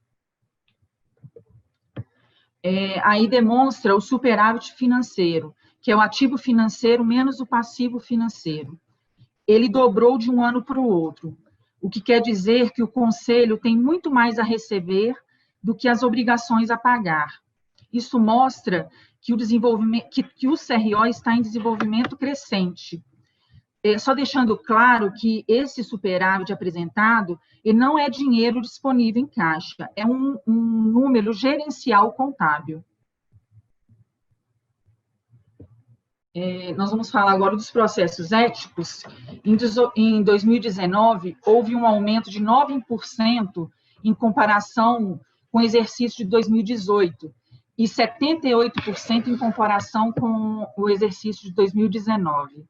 Aí demonstra o superávit financeiro, que é o ativo financeiro menos o passivo financeiro. Ele dobrou de um ano para o outro, o que quer dizer que o Conselho tem muito mais a receber do que as obrigações a pagar. Isso mostra que o desenvolvimento, que o CRO está em desenvolvimento crescente. Só deixando claro que esse superávit apresentado, ele não é dinheiro disponível em caixa, é um número gerencial contábil. Nós vamos falar agora dos processos éticos. Em 2019, houve um aumento de 9% em comparação com o exercício de 2018 e 78% em comparação com o exercício de 2019.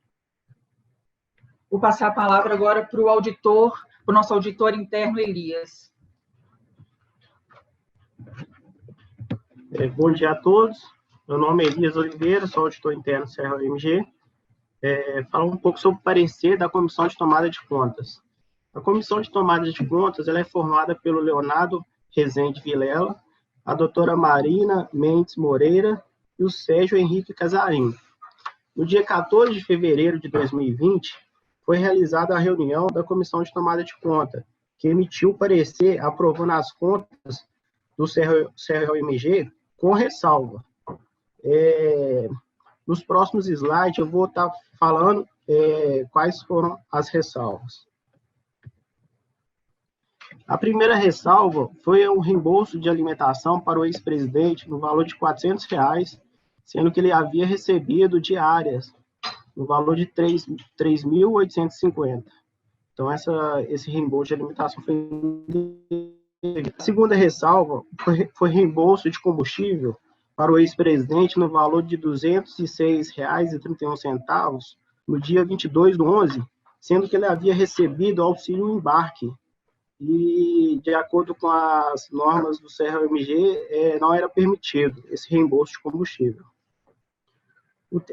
Vou passar a palavra agora para o nosso auditor interno, Elias. Bom dia a todos. Meu nome é Elias Oliveira, sou auditor interno do CRO-MG. Falar um pouco sobre o parecer da Comissão de Tomada de Contas. A Comissão de Tomada de Contas ela é formada pelo Leonardo Rezende Vilela, a doutora Marina Mendes Moreira e o Sérgio Henrique Casarim. No dia 14 de fevereiro de 2020, foi realizada a reunião da Comissão de Tomada de Conta, que emitiu o parecer aprovando as contas do CRO-MG com ressalva. Nos próximos slides, eu vou estar falando quais foram as ressalvas. A primeira ressalva foi um reembolso de alimentação para o ex-presidente no valor de R$ 400, sendo que ele havia recebido diárias no valor de 3.850. Então, esse reembolso de alimentação foi... A segunda ressalva foi reembolso de combustível para o ex-presidente no valor de R$ 206,31 no dia 22/11, sendo que ele havia recebido auxílio embarque. E, de acordo com as normas do CRO-MG, não era permitido esse reembolso de combustível.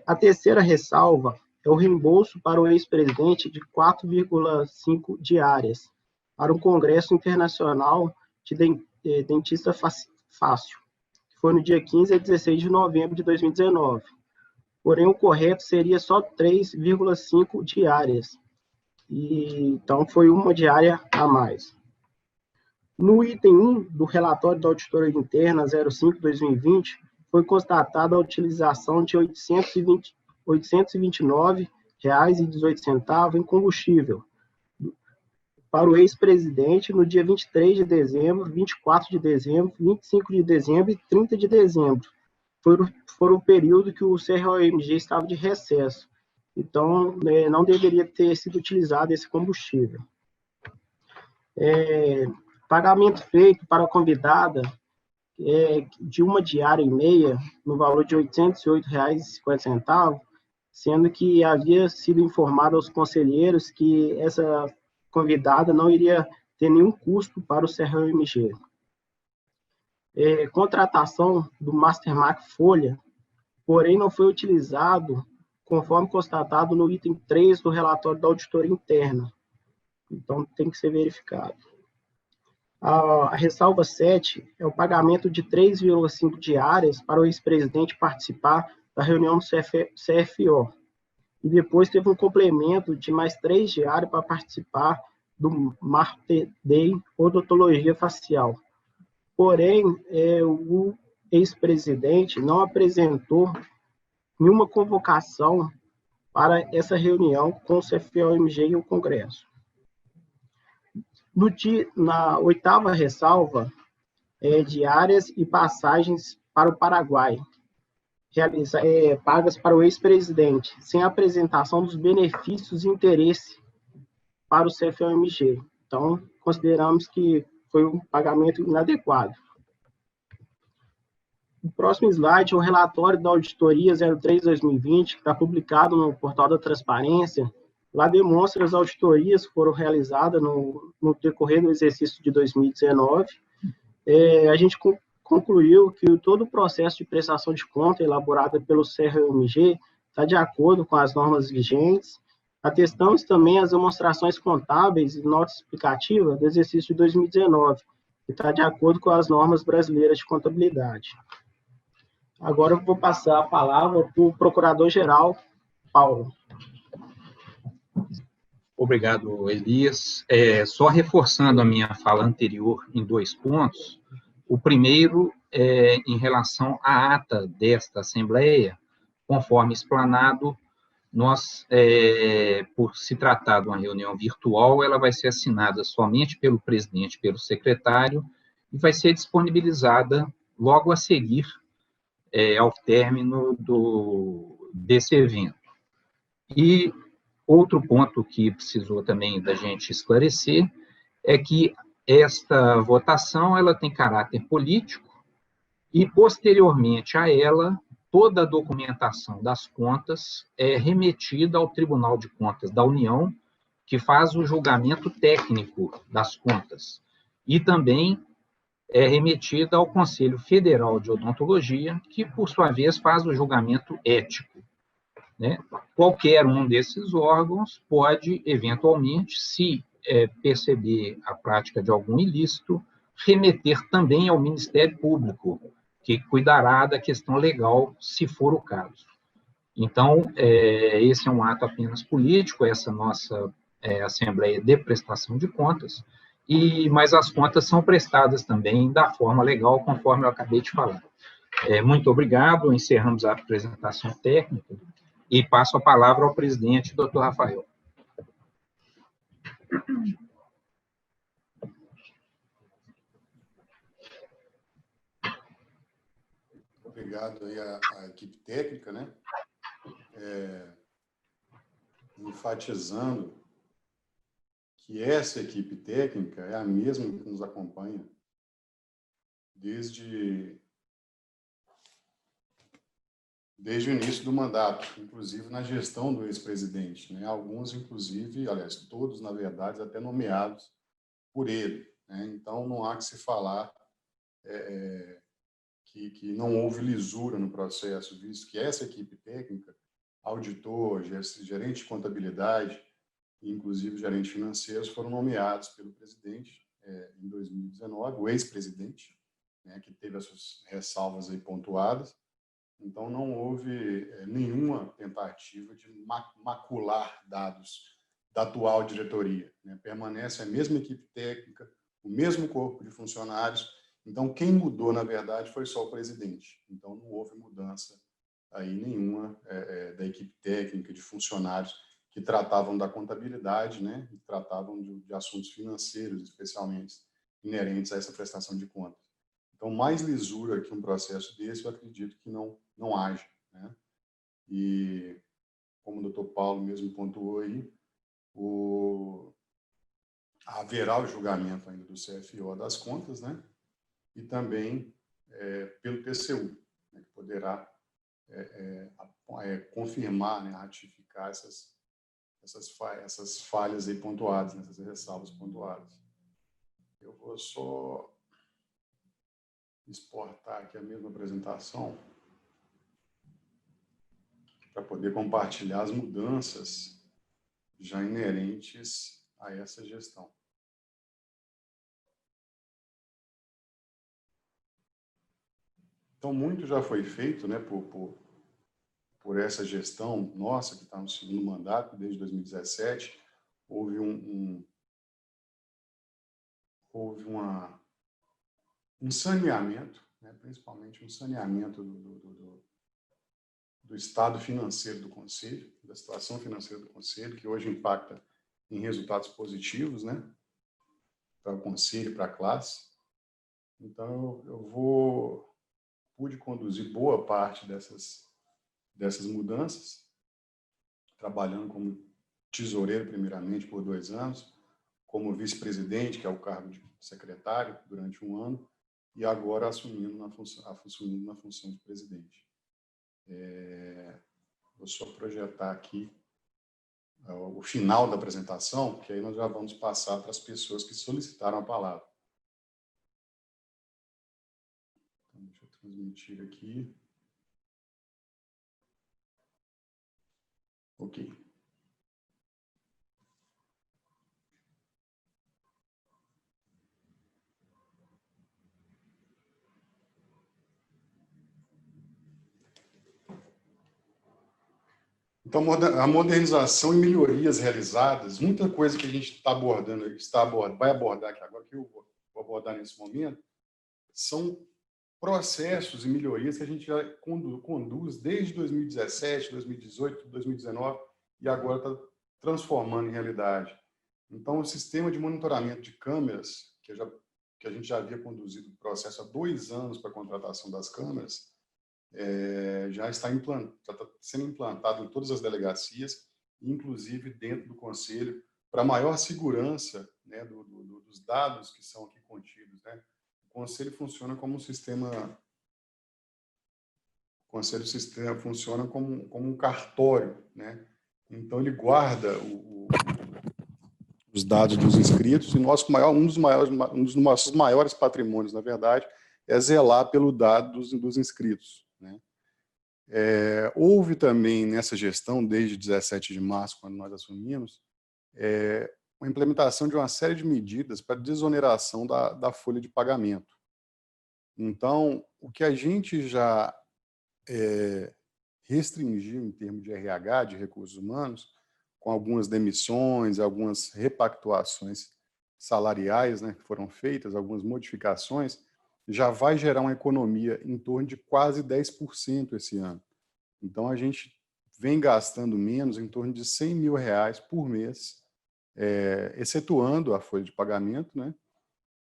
A terceira ressalva é o reembolso para o ex-presidente de 4,5 diárias para um congresso internacional de dentista fácil, que foi no dia 15 a 16 de novembro de 2019. Porém, o correto seria só 3,5 diárias. Então, foi uma diária a mais. No item 1 do relatório da Auditoria Interna 05/2020, foi constatada a utilização de R$ R$ 829,18 em combustível para o ex-presidente no dia 23 de dezembro, 24 de dezembro, 25 de dezembro e 30 de dezembro. Foram o período que o CROMG estava de recesso. Então, não deveria ter sido utilizado esse combustível. Pagamento feito para a convidada de uma diária e meia, no valor de R$ 808,50, sendo que havia sido informado aos conselheiros que essa convidada não iria ter nenhum custo para o CROMG. Contratação do Mastermark Folha, porém não foi utilizado conforme constatado no item 3 do relatório da auditoria interna. Então, tem que ser verificado. A ressalva 7 é o pagamento de 3,5 diárias para o ex-presidente participar da reunião do CFO. E depois teve um complemento de mais 3 diárias para participar do Market Day Odontologia Facial. Porém, o ex-presidente não apresentou nenhuma convocação para essa reunião com o CFOMG e o Congresso. Na 8ª ressalva, diárias e passagens para o Paraguai, pagas para o ex-presidente, sem apresentação dos benefícios e interesse para o CFOMG. Então, consideramos que foi um pagamento inadequado. O próximo slide é o relatório da Auditoria 03-2020, que está publicado no portal da Transparência. Lá demonstra as auditorias que foram realizadas no decorrer do exercício de 2019. A gente concluiu que todo o processo de prestação de conta elaborado pelo CROMG está de acordo com as normas vigentes. Atestamos também as demonstrações contábeis e notas explicativas do exercício de 2019, que está de acordo com as normas brasileiras de contabilidade. Agora eu vou passar a palavra para o Procurador-Geral, Paulo. Obrigado, Elias. Só reforçando a minha fala anterior em 2 pontos. O primeiro é em relação à ata desta Assembleia, conforme explanado, por se tratar de uma reunião virtual, ela vai ser assinada somente pelo presidente e pelo secretário e vai ser disponibilizada logo a seguir ao término desse evento. E outro ponto que precisou também da gente esclarecer é que esta votação ela tem caráter político e, posteriormente a ela, toda a documentação das contas é remetida ao Tribunal de Contas da União, que faz o julgamento técnico das contas, e também é remetida ao Conselho Federal de Odontologia, que, por sua vez, faz o julgamento ético. Né? Qualquer um desses órgãos pode, eventualmente, se perceber a prática de algum ilícito, remeter também ao Ministério Público, que cuidará da questão legal, se for o caso. Então, esse é um ato apenas político, essa nossa Assembleia de Prestação de Contas, mas as contas são prestadas também da forma legal, conforme eu acabei de falar. Muito obrigado, encerramos a apresentação técnica e passo a palavra ao presidente, Dr. Rafael. Obrigado aí à equipe técnica, né? Enfatizando que essa equipe técnica é a mesma que nos acompanha desde o início do mandato, inclusive na gestão do ex-presidente, né? Alguns, inclusive, aliás, todos, na verdade, até nomeados por ele, né? Então, não há que se falar que não houve lisura no processo, visto que essa equipe técnica, auditor, gerente de contabilidade, inclusive gerentes financeiros, foram nomeados pelo presidente em 2019, o ex-presidente, né, que teve as suas ressalvas aí pontuadas. Então, não houve nenhuma tentativa de macular dados da atual diretoria, né? Permanece a mesma equipe técnica, o mesmo corpo de funcionários. Então, quem mudou, na verdade, foi só o presidente. Então, não houve mudança aí nenhuma da equipe técnica, de funcionários que tratavam da contabilidade, né, e tratavam de assuntos financeiros, especialmente inerentes a essa prestação de contas. Então, mais lisura que um processo desse, eu acredito que não haja, né? E, como o doutor Paulo mesmo pontuou aí, haverá o julgamento ainda do CFO das contas, né? E também pelo TCU, né, que poderá confirmar, né, ratificar essas falhas aí pontuadas, né, essas ressalvas pontuadas. Eu vou só exportar aqui a mesma apresentação para poder compartilhar as mudanças já inerentes a essa gestão. Então, muito já foi feito, né, por essa gestão nossa, que está no segundo mandato, desde 2017. Houve um saneamento, né, principalmente um saneamento do estado financeiro do Conselho, da situação financeira do Conselho, que hoje impacta em resultados positivos, né, para o Conselho e para a classe. Então, eu pude conduzir boa parte dessas mudanças, trabalhando como tesoureiro, primeiramente, por 2 anos, como vice-presidente, que é o cargo de secretário, durante 1 ano, e agora assumindo na função de presidente. Vou só projetar aqui o final da apresentação, que aí nós já vamos passar para as pessoas que solicitaram a palavra. Então, deixa eu transmitir aqui. Ok. Então, a modernização e melhorias realizadas, muita coisa que a gente está abordando, vai abordar aqui agora, que eu vou abordar nesse momento, são processos e melhorias que a gente já conduz desde 2017, 2018, 2019, e agora está transformando em realidade. Então, o sistema de monitoramento de câmeras, que a gente já havia conduzido o processo há 2 anos para a contratação das câmeras, já está sendo implantado em todas as delegacias, inclusive dentro do Conselho, para maior segurança, né, dos dados que são aqui contidos, né? O Conselho funciona como um sistema. O Conselho funciona como um cartório, né? Então ele guarda os dados dos inscritos, e um dos nossos maiores patrimônios, na verdade, é zelar pelo dado dos inscritos, né? Houve também nessa gestão, desde 17 de março, quando nós assumimos, a implementação de uma série de medidas para desoneração da folha de pagamento. Então, o que a gente já restringiu em termos de RH, de recursos humanos, com algumas demissões, algumas repactuações salariais, né, que foram feitas, algumas modificações, já vai gerar uma economia em torno de quase 10% esse ano. Então, a gente vem gastando menos, em torno de R$100 mil por mês, excetuando a folha de pagamento, né?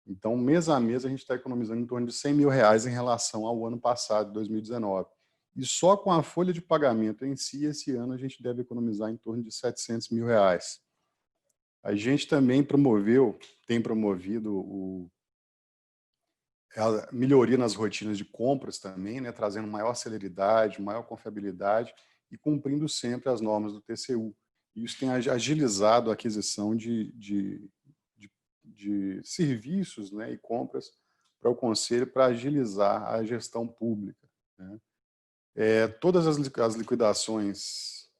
Então, mês a mês, a gente está economizando em torno de R$100 mil em relação ao ano passado, 2019. E só com a folha de pagamento em si, esse ano, a gente deve economizar em torno de R$700 mil. A gente também tem promovido a melhoria nas rotinas de compras também, né, trazendo maior celeridade, maior confiabilidade e cumprindo sempre as normas do TCU. Isso tem agilizado a aquisição de serviços, né, e compras para o Conselho, para agilizar a gestão pública, né? Todas as liquidações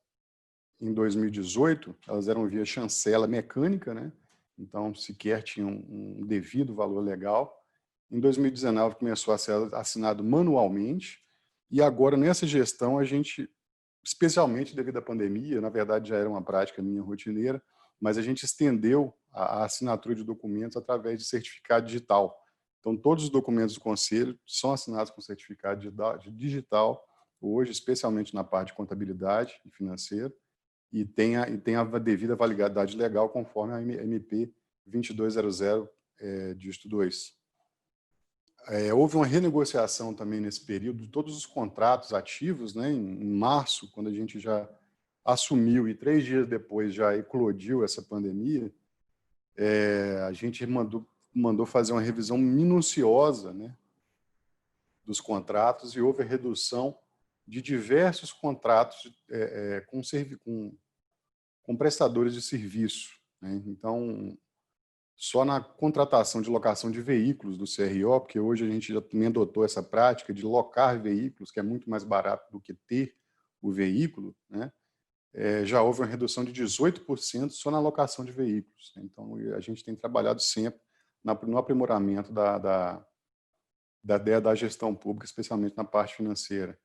em 2018, elas eram via chancela mecânica, né? Então sequer tinham um devido valor legal. Em 2019 começou a ser assinado manualmente, e agora nessa gestão a gente, especialmente devido à pandemia, na verdade já era uma prática minha rotineira, mas a gente estendeu a assinatura de documentos através de certificado digital. Então todos os documentos do Conselho são assinados com certificado digital, hoje, especialmente na parte de contabilidade e financeira, e tem a devida validade legal conforme a MP 2200, dígito 2. Houve uma renegociação também nesse período de todos os contratos ativos, né, em março, quando a gente já assumiu, e 3 dias depois já eclodiu essa pandemia, a gente mandou fazer uma revisão minuciosa, né, dos contratos, e houve a redução de diversos contratos com prestadores de serviço, né? Então, só na contratação de locação de veículos do CRO, porque hoje a gente já também adotou essa prática de locar veículos, que é muito mais barato do que ter o veículo, né? Já houve uma redução de 18% só na locação de veículos. Então, a gente tem trabalhado sempre no aprimoramento da gestão pública, especialmente na parte financeira.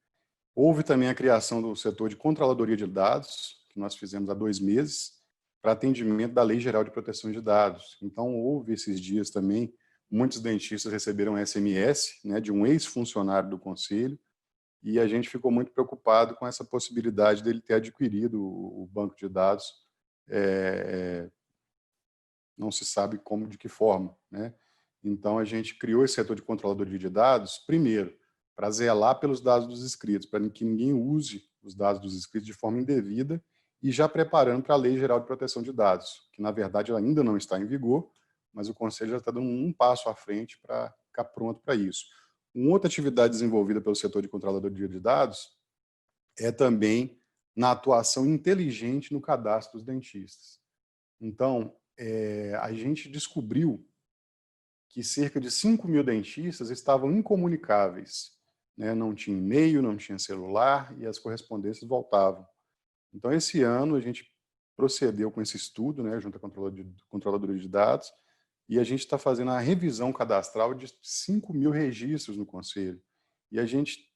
Houve também a criação do setor de controladoria de dados, que nós fizemos há 2 meses, para atendimento da Lei Geral de Proteção de Dados. Então, houve esses dias também, muitos dentistas receberam SMS, né, de um ex-funcionário do Conselho, e a gente ficou muito preocupado com essa possibilidade dele ter adquirido o banco de dados, não se sabe como, de que forma, né? Então, a gente criou esse setor de controladoria de dados, primeiro, para zelar pelos dados dos inscritos, para que ninguém use os dados dos inscritos de forma indevida, e já preparando para a Lei Geral de Proteção de Dados, que, na verdade, ela ainda não está em vigor, mas o Conselho já está dando um passo à frente para ficar pronto para isso. Uma outra atividade desenvolvida pelo setor de controladoria de dados é também na atuação inteligente no cadastro dos dentistas. Então, a gente descobriu que cerca de 5.000 dentistas estavam incomunicáveis, né? Não tinha e-mail, não tinha celular, e as correspondências voltavam. Então, esse ano, a gente procedeu com esse estudo, né, junto à Controladoria de Dados, e a gente está fazendo a revisão cadastral de 5.000 registros no Conselho. E a gente,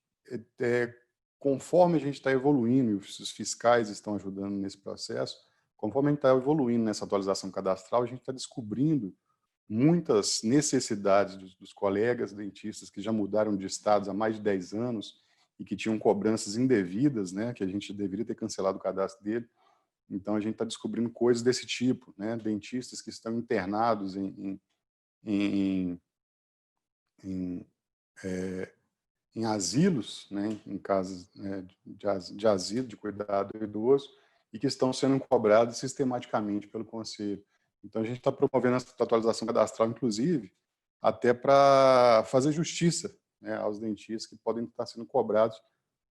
conforme a gente está evoluindo, e os fiscais estão ajudando nesse processo, conforme a gente está evoluindo nessa atualização cadastral, a gente está descobrindo muitas necessidades dos colegas dentistas que já mudaram de estados há mais de 10 anos e que tinham cobranças indevidas, né, que a gente deveria ter cancelado o cadastro dele. Então, a gente está descobrindo coisas desse tipo, né, dentistas que estão internados em asilos, né, em casas, né, de asilo, de cuidado do idoso, e que estão sendo cobrados sistematicamente pelo Conselho. Então, a gente está promovendo essa atualização cadastral, inclusive, até para fazer justiça, né, aos dentistas que podem estar sendo cobrados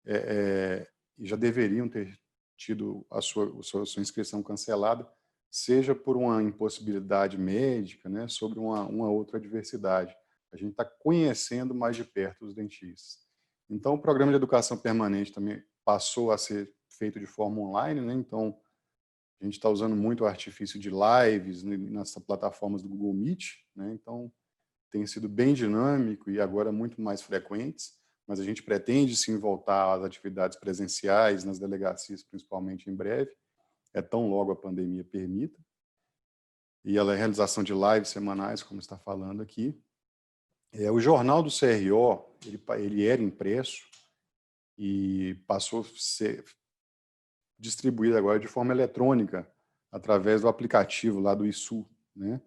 e já deveriam ter tido a sua inscrição cancelada, seja por uma impossibilidade médica, né, sobre uma outra adversidade. A gente está conhecendo mais de perto os dentistas. Então, o programa de educação permanente também passou a ser feito de forma online, né? Então, a gente está usando muito o artifício de lives nessas plataformas do Google Meet, né? Então, tem sido bem dinâmico e agora muito mais frequentes, mas a gente pretende sim voltar às atividades presenciais nas delegacias, principalmente em breve, tão logo a pandemia permita. E a realização de lives semanais, como está falando aqui. O jornal do CRO, ele era impresso e passou a ser distribuído agora de forma eletrônica, através do aplicativo lá do ISU, né?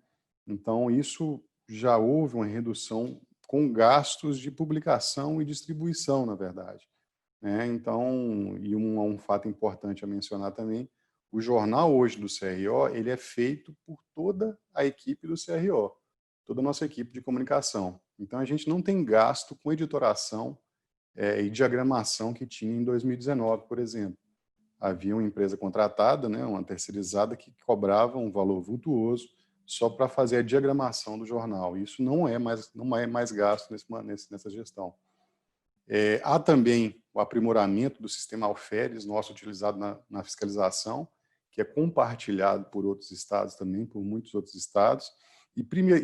Então, isso já houve uma redução com gastos de publicação e distribuição, na verdade, né? Então, e um fato importante a mencionar também, o jornal hoje do CRO, ele é feito por toda a equipe do CRO, toda a nossa equipe de comunicação. Então, a gente não tem gasto com editoração e diagramação que tinha em 2019, por exemplo. Havia uma empresa contratada, né, uma terceirizada, que cobrava um valor vultuoso só para fazer a diagramação do jornal. Isso não é mais gasto nessa gestão. Há também o aprimoramento do sistema Alferes, nosso utilizado na fiscalização, que é compartilhado por outros estados também, por muitos outros estados, e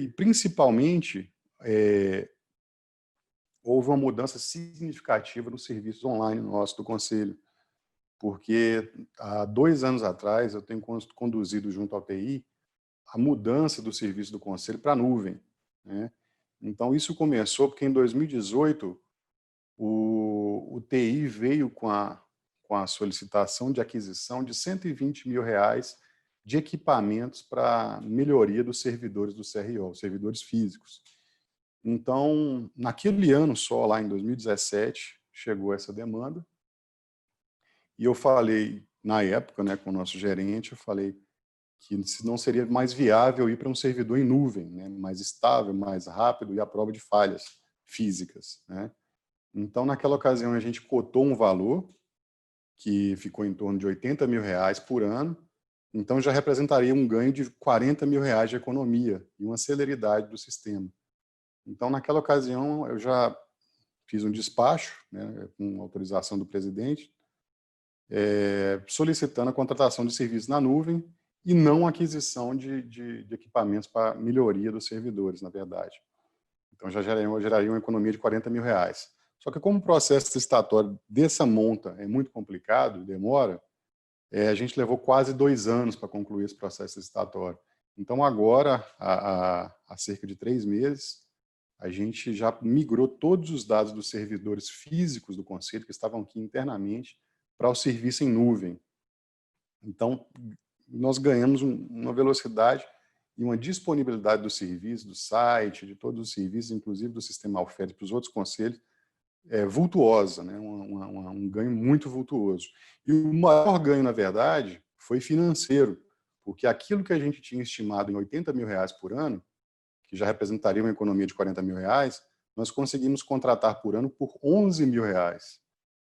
principalmente houve uma mudança significativa nos serviços online nosso do Conselho, porque há 2 anos atrás eu tenho conduzido junto ao TI a mudança do serviço do Conselho para a nuvem, né? Então, isso começou porque em 2018 o TI veio com a solicitação de aquisição de R$120 mil de equipamentos para melhoria dos servidores do CRO, servidores físicos. Então, naquele ano só, lá em 2017, chegou essa demanda. E eu falei, na época, né, com o nosso gerente, eu falei que não seria mais viável ir para um servidor em nuvem, né, mais estável, mais rápido e à prova de falhas físicas, né? Então, naquela ocasião, a gente cotou um valor que ficou em torno de R$80 mil por ano. Então, já representaria um ganho de R$40 mil de economia e uma celeridade do sistema. Então, naquela ocasião, eu já fiz um despacho, né, com autorização do presidente, solicitando a contratação de serviços na nuvem e não a aquisição de equipamentos para melhoria dos servidores, na verdade. Então, já geraria uma economia de R$40 mil. Só que como o processo licitatório dessa monta é muito complicado, demora, a gente levou quase 2 anos para concluir esse processo licitatório. Então, agora, há cerca de 3 meses, a gente já migrou todos os dados dos servidores físicos do Conselho, que estavam aqui internamente, para o serviço em nuvem. Então, nós ganhamos uma velocidade e uma disponibilidade do serviço, do site, de todos os serviços, inclusive do sistema Alferes para os outros conselhos, vultuosa, né? Um ganho muito vultuoso. E o maior ganho, na verdade, foi financeiro, porque aquilo que a gente tinha estimado em R$80 mil por ano, que já representaria uma economia de R$40 mil, nós conseguimos contratar por ano por R$11 mil.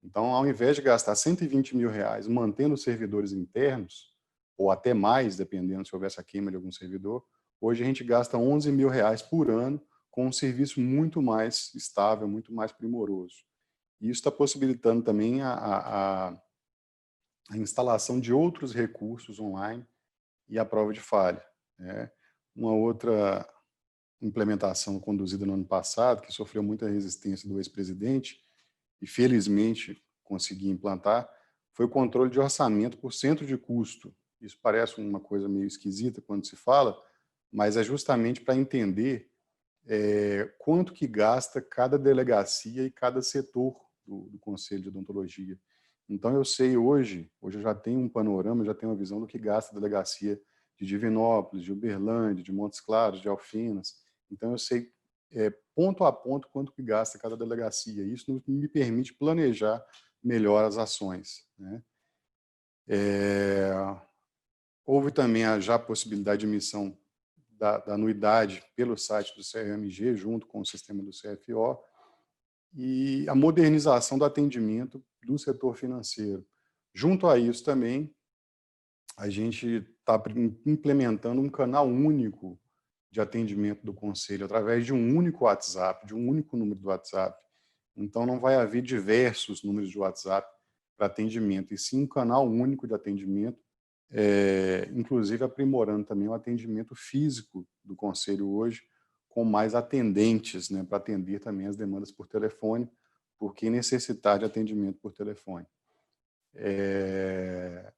Então, ao invés de gastar R$120 mil mantendo os servidores internos, ou até mais, dependendo se houvesse a queima de algum servidor, hoje a gente gasta R$11 mil por ano com um serviço muito mais estável, muito mais primoroso. E isso está possibilitando também a instalação de outros recursos online e a prova de falha, né? Uma outra implementação conduzida no ano passado, que sofreu muita resistência do ex-presidente, e felizmente consegui implantar, foi o controle de orçamento por centro de custo. Isso parece uma coisa meio esquisita quando se fala, mas é justamente para entender quanto que gasta cada delegacia e cada setor do Conselho de Odontologia. Então, eu sei hoje eu já tenho um panorama, já tenho uma visão do que gasta a delegacia de Divinópolis, de Uberlândia, de Montes Claros, de Alfenas. Então, eu sei ponto a ponto quanto que gasta cada delegacia. Isso me permite planejar melhor as ações, né? Houve também já a possibilidade de emissão da anuidade pelo site do CRMG, junto com o sistema do CFO, e a modernização do atendimento do setor financeiro. Junto a isso também, a gente está implementando um canal único de atendimento do Conselho, através de um único WhatsApp, de um único número do WhatsApp. Então, não vai haver diversos números de WhatsApp para atendimento, e sim um canal único de atendimento, inclusive aprimorando também o atendimento físico do Conselho hoje, com mais atendentes, né, para atender também as demandas por telefone, porque necessitar de atendimento por telefone.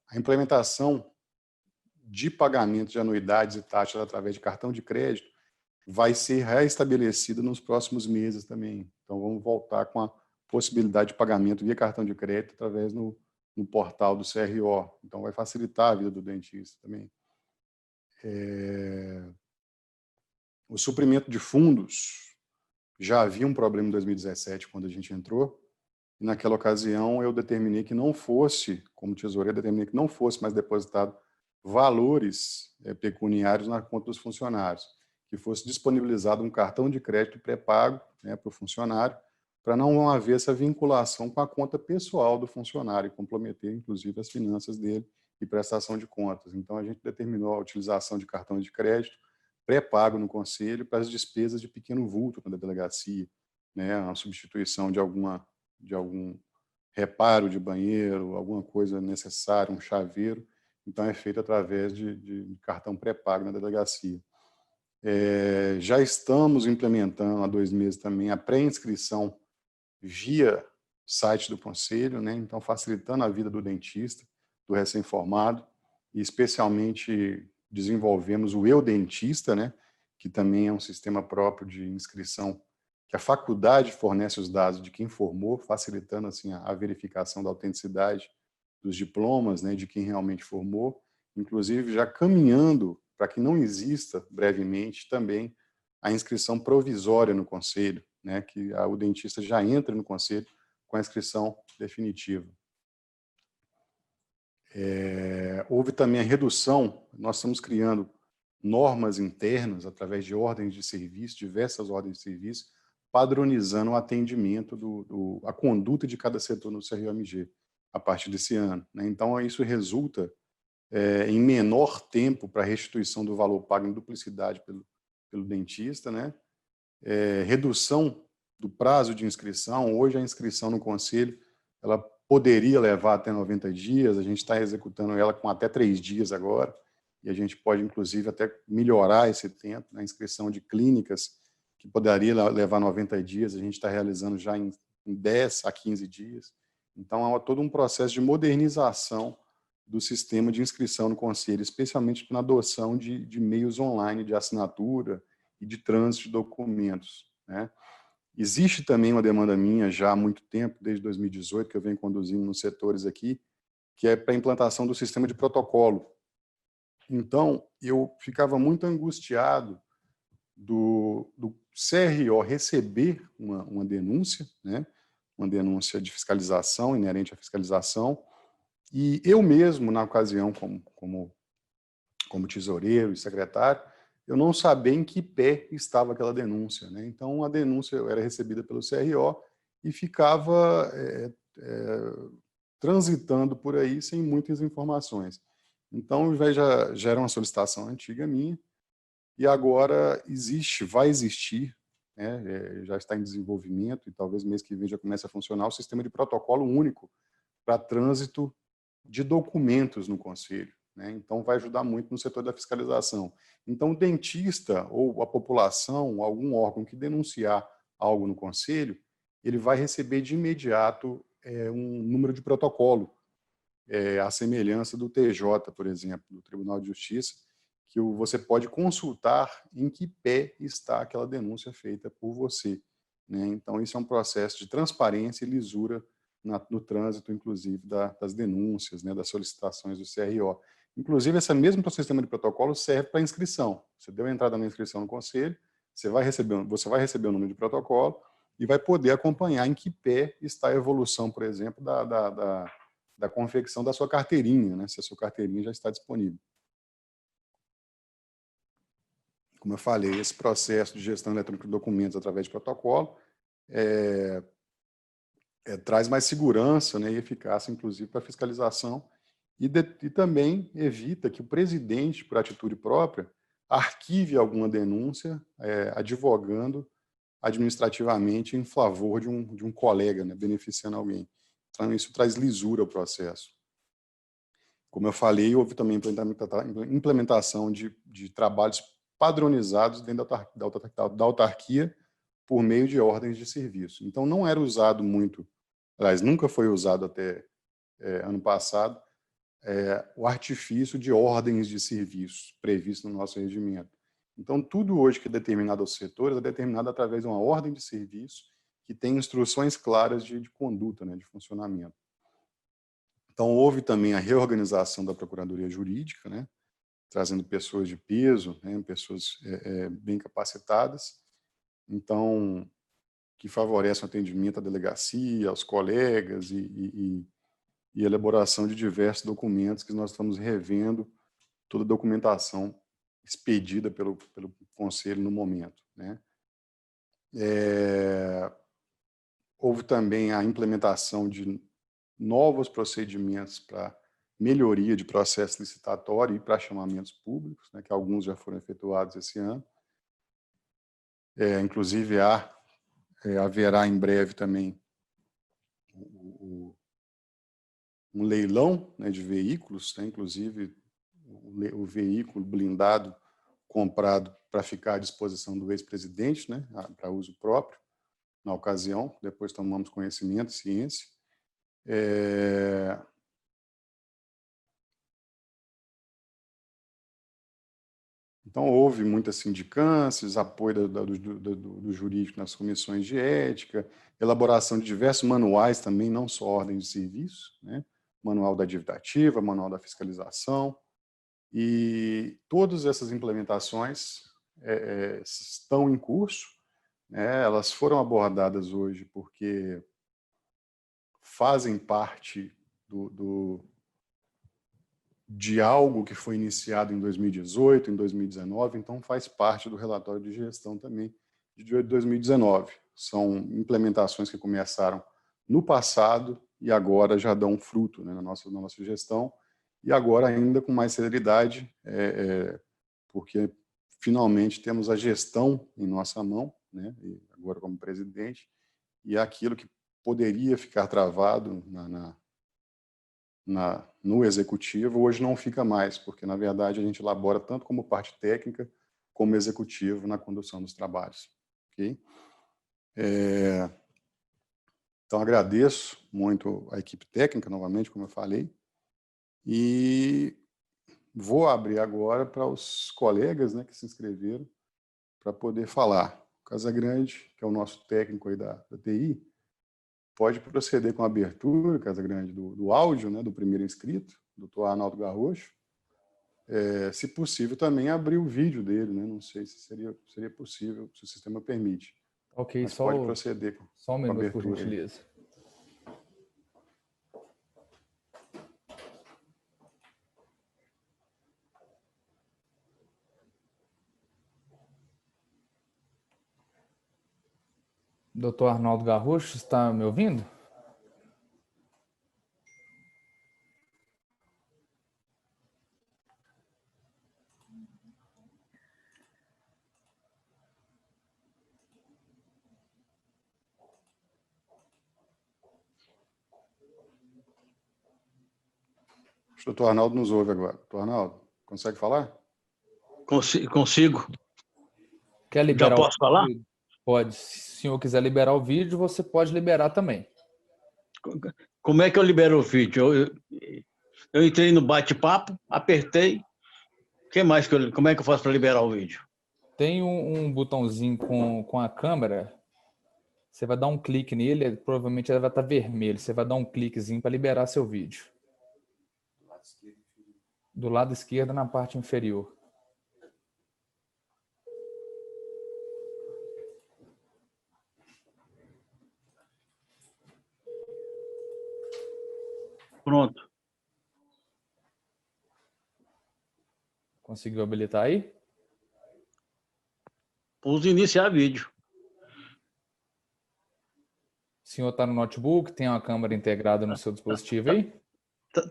A implementação de pagamento de anuidades e taxas através de cartão de crédito vai ser reestabelecida nos próximos meses também. Então, vamos voltar com a possibilidade de pagamento via cartão de crédito através no portal do CRO. Então, vai facilitar a vida do dentista também. O suprimento de fundos, já havia um problema em 2017, quando a gente entrou, e naquela ocasião eu determinei que não fosse, como tesoureiro, determinei que não fosse mais depositado valores pecuniários na conta dos funcionários, que fosse disponibilizado um cartão de crédito pré-pago, né, para o funcionário, para não haver essa vinculação com a conta pessoal do funcionário e comprometer, inclusive, as finanças dele e prestação de contas. Então, a gente determinou a utilização de cartão de crédito pré-pago no Conselho para as despesas de pequeno vulto na delegacia, né, a substituição de algum reparo de banheiro, alguma coisa necessária, um chaveiro. Então, é feito através de cartão pré-pago na delegacia. Já estamos implementando há 2 meses também a pré-inscrição via site do Conselho, né? Então, facilitando a vida do dentista, do recém-formado, e especialmente desenvolvemos o Eu Dentista, né? Que também é um sistema próprio de inscrição que a faculdade fornece os dados de quem formou, facilitando assim a verificação da autenticidade dos diplomas, né, de quem realmente formou, inclusive já caminhando para que não exista brevemente também a inscrição provisória no conselho, né, que o dentista já entra no conselho com a inscrição definitiva. Houve também a redução, nós estamos criando normas internas através de ordens de serviço, diversas ordens de serviço, padronizando o atendimento, a conduta de cada setor no CRO-MG a partir desse ano, né? Então, isso resulta em menor tempo para a restituição do valor pago em duplicidade pelo dentista, né? Redução do prazo de inscrição. Hoje, a inscrição no conselho ela poderia levar até 90 dias, a gente está executando ela com até 3 dias agora, e a gente pode, inclusive, até melhorar esse tempo. Na inscrição de clínicas, que poderia levar 90 dias, a gente está realizando já em 10 a 15 dias. Então, há todo um processo de modernização do sistema de inscrição no conselho, especialmente na adoção de meios online de assinatura e de trânsito de documentos, né? Existe também uma demanda minha já há muito tempo, desde 2018, que eu venho conduzindo nos setores aqui, que é para a implantação do sistema de protocolo. Então, eu ficava muito angustiado do CRO receber uma denúncia, né? Uma denúncia de fiscalização, inerente à fiscalização, e eu mesmo, na ocasião, como tesoureiro e secretário, eu não sabia em que pé estava aquela denúncia, né? Então, a denúncia era recebida pelo CRO e ficava transitando por aí sem muitas informações. Então, já era uma solicitação antiga minha, e agora vai existir, né, já está em desenvolvimento, e talvez mês que vem já comece a funcionar, o sistema de protocolo único para trânsito de documentos no conselho, né? Então, vai ajudar muito no setor da fiscalização. Então, o dentista ou a população, algum órgão que denunciar algo no conselho, ele vai receber de imediato um número de protocolo, à semelhança do TJ, por exemplo, do Tribunal de Justiça, que você pode consultar em que pé está aquela denúncia feita por você, né? Então, isso é um processo de transparência e lisura no trânsito, inclusive, das denúncias, né, das solicitações do CRO. Inclusive, esse mesmo sistema de protocolo serve para inscrição. Você deu a entrada na inscrição no conselho, você vai receber o número de protocolo e vai poder acompanhar em que pé está a evolução, por exemplo, da confecção da sua carteirinha, né, se a sua carteirinha já está disponível. Como eu falei, esse processo de gestão eletrônica de documentos através de protocolo traz mais segurança, né, e eficácia, inclusive, para a fiscalização, e também evita que o presidente, por atitude própria, arquive alguma denúncia, advogando administrativamente em favor de um colega, né, beneficiando alguém. Então, isso traz lisura ao processo. Como eu falei, houve também implementação de trabalhos padronizados dentro da autarquia por meio de ordens de serviço. Então, não era usado muito, aliás, nunca foi usado até ano passado, o artifício de ordens de serviço previsto no nosso regimento. Então, tudo hoje que é determinado aos setores é determinado através de uma ordem de serviço que tem instruções claras de conduta, né, de funcionamento. Então, houve também a reorganização da Procuradoria Jurídica, né, trazendo pessoas de peso, né, pessoas bem capacitadas, então, que favorecem o atendimento à delegacia, aos colegas e elaboração de diversos documentos que nós estamos revendo toda a documentação expedida pelo Conselho no momento, né. Houve também a implementação de novos procedimentos para melhoria de processo licitatório e para chamamentos públicos, né, que alguns já foram efetuados esse ano. Inclusive, haverá em breve também um leilão, né, de veículos, né, inclusive o veículo blindado comprado para ficar à disposição do ex-presidente, né, para uso próprio, na ocasião, depois tomamos conhecimento, ciência. Então, houve muitas sindicâncias, apoio do jurídico nas comissões de ética, elaboração de diversos manuais também, não só ordens de serviço, né? Manual da dívida ativa, manual da fiscalização, e todas essas implementações estão em curso, né? Elas foram abordadas hoje porque fazem parte de algo que foi iniciado em 2018, em 2019, então faz parte do relatório de gestão também de 2019. São implementações que começaram no passado e agora já dão fruto, né, na nossa gestão, e agora ainda com mais celeridade, porque finalmente temos a gestão em nossa mão, né, agora como presidente, e aquilo que poderia ficar travado no executivo, hoje não fica mais, porque, na verdade, a gente elabora tanto como parte técnica, como executivo na condução dos trabalhos. Okay? Então, agradeço muito a equipe técnica, novamente, como eu falei, e vou abrir agora para os colegas, né, que se inscreveram para poder falar. O Casagrande, que é o nosso técnico aí da TI, pode proceder com a abertura, Casagrande, do áudio, né, do primeiro inscrito, Dr. Arnaldo Garrocho. Se possível, também abrir o vídeo dele, né? Não sei se seria possível, se o sistema permite. Ok, mas pode proceder só um com a minuto, por abertura. gentileza. Dr. Arnaldo Garrocho, está me ouvindo? Acho que o doutor Arnaldo nos ouve agora. Doutor Arnaldo, consegue falar? Consigo. Quer liberar Já posso falar? vídeo? Pode. Se o senhor quiser liberar o vídeo, você pode liberar também. Como é que eu libero o vídeo? Eu entrei no bate-papo, apertei. Como é que eu faço para liberar o vídeo? Tem um botãozinho com a câmera. Você vai dar um clique nele, provavelmente ele vai estar vermelho. Você vai dar um cliquezinho para liberar seu vídeo. Do lado esquerdo, na parte inferior. Pronto. Conseguiu habilitar aí? Pus iniciar vídeo. O senhor está no notebook, tem uma câmera integrada no seu dispositivo aí?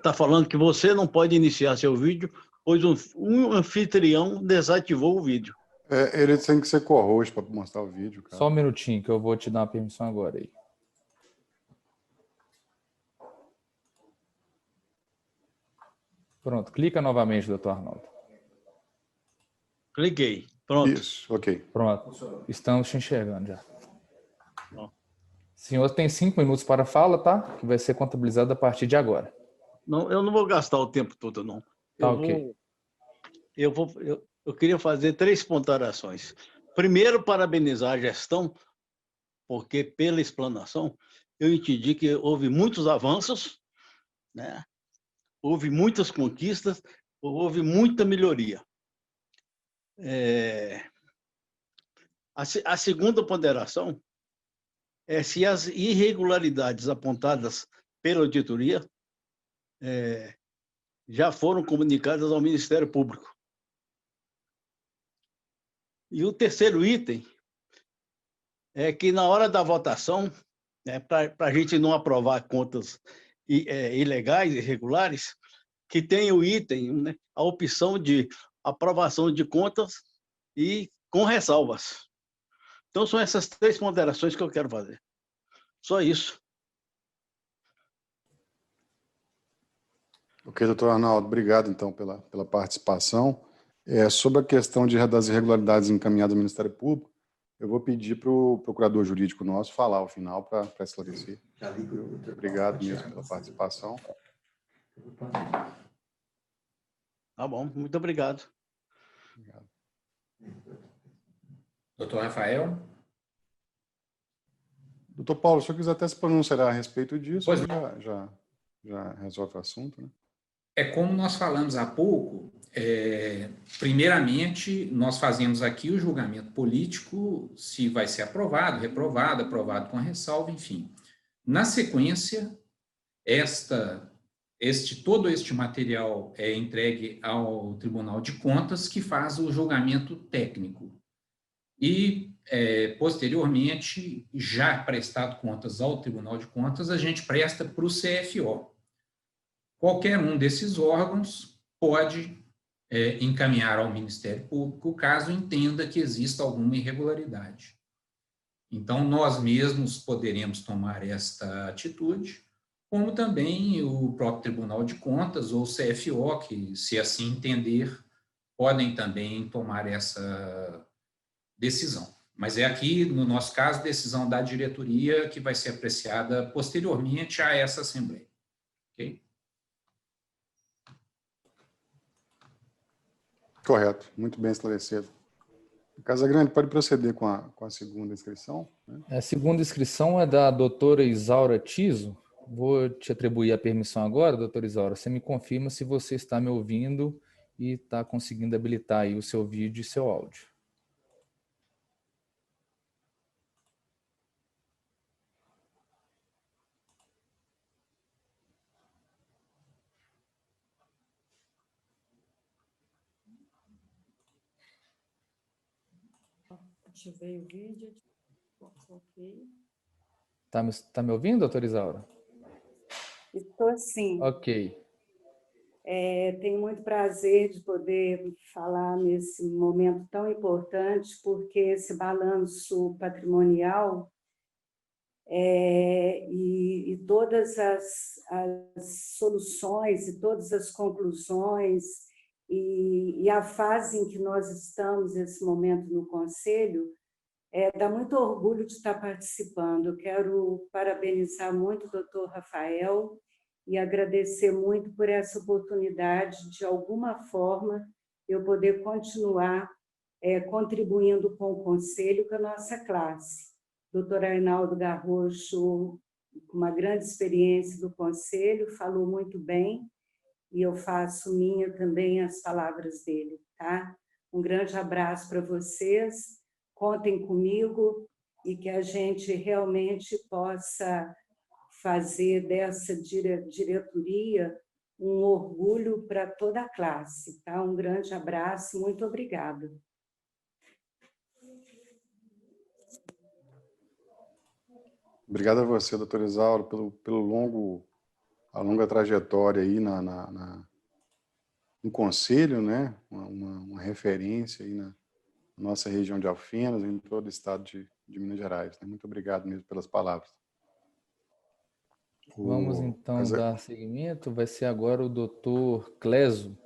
Tá falando que você não pode iniciar seu vídeo, pois um anfitrião desativou o vídeo. Ele tem que ser co-host para mostrar o vídeo, cara. Só um minutinho que eu vou te dar uma permissão agora aí. Pronto, clica novamente, doutor Arnaldo. Cliquei. Pronto. Isso, ok. Pronto, estamos te enxergando já. Bom. O senhor tem 5 minutos para a fala, tá? Que vai ser contabilizado a partir de agora. Não, eu não vou gastar o tempo todo, não. Tá, ok. Eu queria fazer 3 ponderações. Primeiro, parabenizar a gestão, porque pela explanação eu entendi que houve muitos avanços, né? Houve muitas conquistas, houve muita melhoria. A segunda ponderação é se as irregularidades apontadas pela auditoria já foram comunicadas ao Ministério Público. E o terceiro item é que, na hora da votação, né, para a gente não aprovar contas ilegais, irregulares, que tem o item, né, a opção de aprovação de contas e com ressalvas. Então, são essas 3 ponderações que eu quero fazer. Só isso. Ok, doutor Arnaldo, obrigado, então, pela participação. Sobre a questão das irregularidades encaminhadas ao Ministério Público, eu vou pedir para o procurador jurídico nosso falar ao final para esclarecer. Obrigado mesmo pela participação. Tá bom, muito obrigado. Obrigado. Doutor Rafael? Doutor Paulo, se o senhor quiser até se pronunciar a respeito disso, Pois já resolve o assunto, né? É como nós falamos há pouco, primeiramente, nós fazemos aqui o julgamento político, se vai ser aprovado, reprovado, aprovado com ressalva, enfim. Na sequência, todo este material é entregue ao Tribunal de Contas, que faz o julgamento técnico. E, posteriormente, já prestado contas ao Tribunal de Contas, a gente presta para o CFO. Qualquer um desses órgãos pode encaminhar ao Ministério Público caso entenda que exista alguma irregularidade. Então, nós mesmos poderemos tomar esta atitude, como também o próprio Tribunal de Contas ou o CFO, que, se assim entender, podem também tomar essa decisão. Mas é aqui, no nosso caso, decisão da diretoria que vai ser apreciada posteriormente a essa Assembleia. Ok? Correto, muito bem esclarecido. Casagrande, pode proceder com a segunda inscrição, né? A segunda inscrição é da doutora Isaura Tiso. Vou te atribuir a permissão agora, doutora Isaura. Você me confirma se você está me ouvindo e está conseguindo habilitar aí o seu vídeo e seu áudio. Ativei o vídeo. Ok. Tá me ouvindo, doutora Isaura? Estou sim. Ok. Tenho muito prazer de poder falar nesse momento tão importante, porque esse balanço patrimonial e todas as soluções e todas as conclusões e a fase em que nós estamos nesse momento no Conselho, dá muito orgulho de estar participando. Eu quero parabenizar muito o doutor Rafael e agradecer muito por essa oportunidade, de alguma forma, eu poder continuar contribuindo com o Conselho, com a nossa classe. Doutor Arnaldo Garrocho, com uma grande experiência do Conselho, falou muito bem, e eu faço minha também as palavras dele, tá? Um grande abraço para vocês, contem comigo e que a gente realmente possa fazer dessa diretoria um orgulho para toda a classe, tá? Um grande abraço, muito obrigada. Obrigado a você, doutora Isaura, pelo a longa trajetória aí no Conselho, né? Uma referência aí na nossa região de Alfenas, em todo o estado de Minas Gerais. Né? Muito obrigado mesmo pelas palavras. Vamos então dar seguimento. Vai ser agora o doutor Cléso.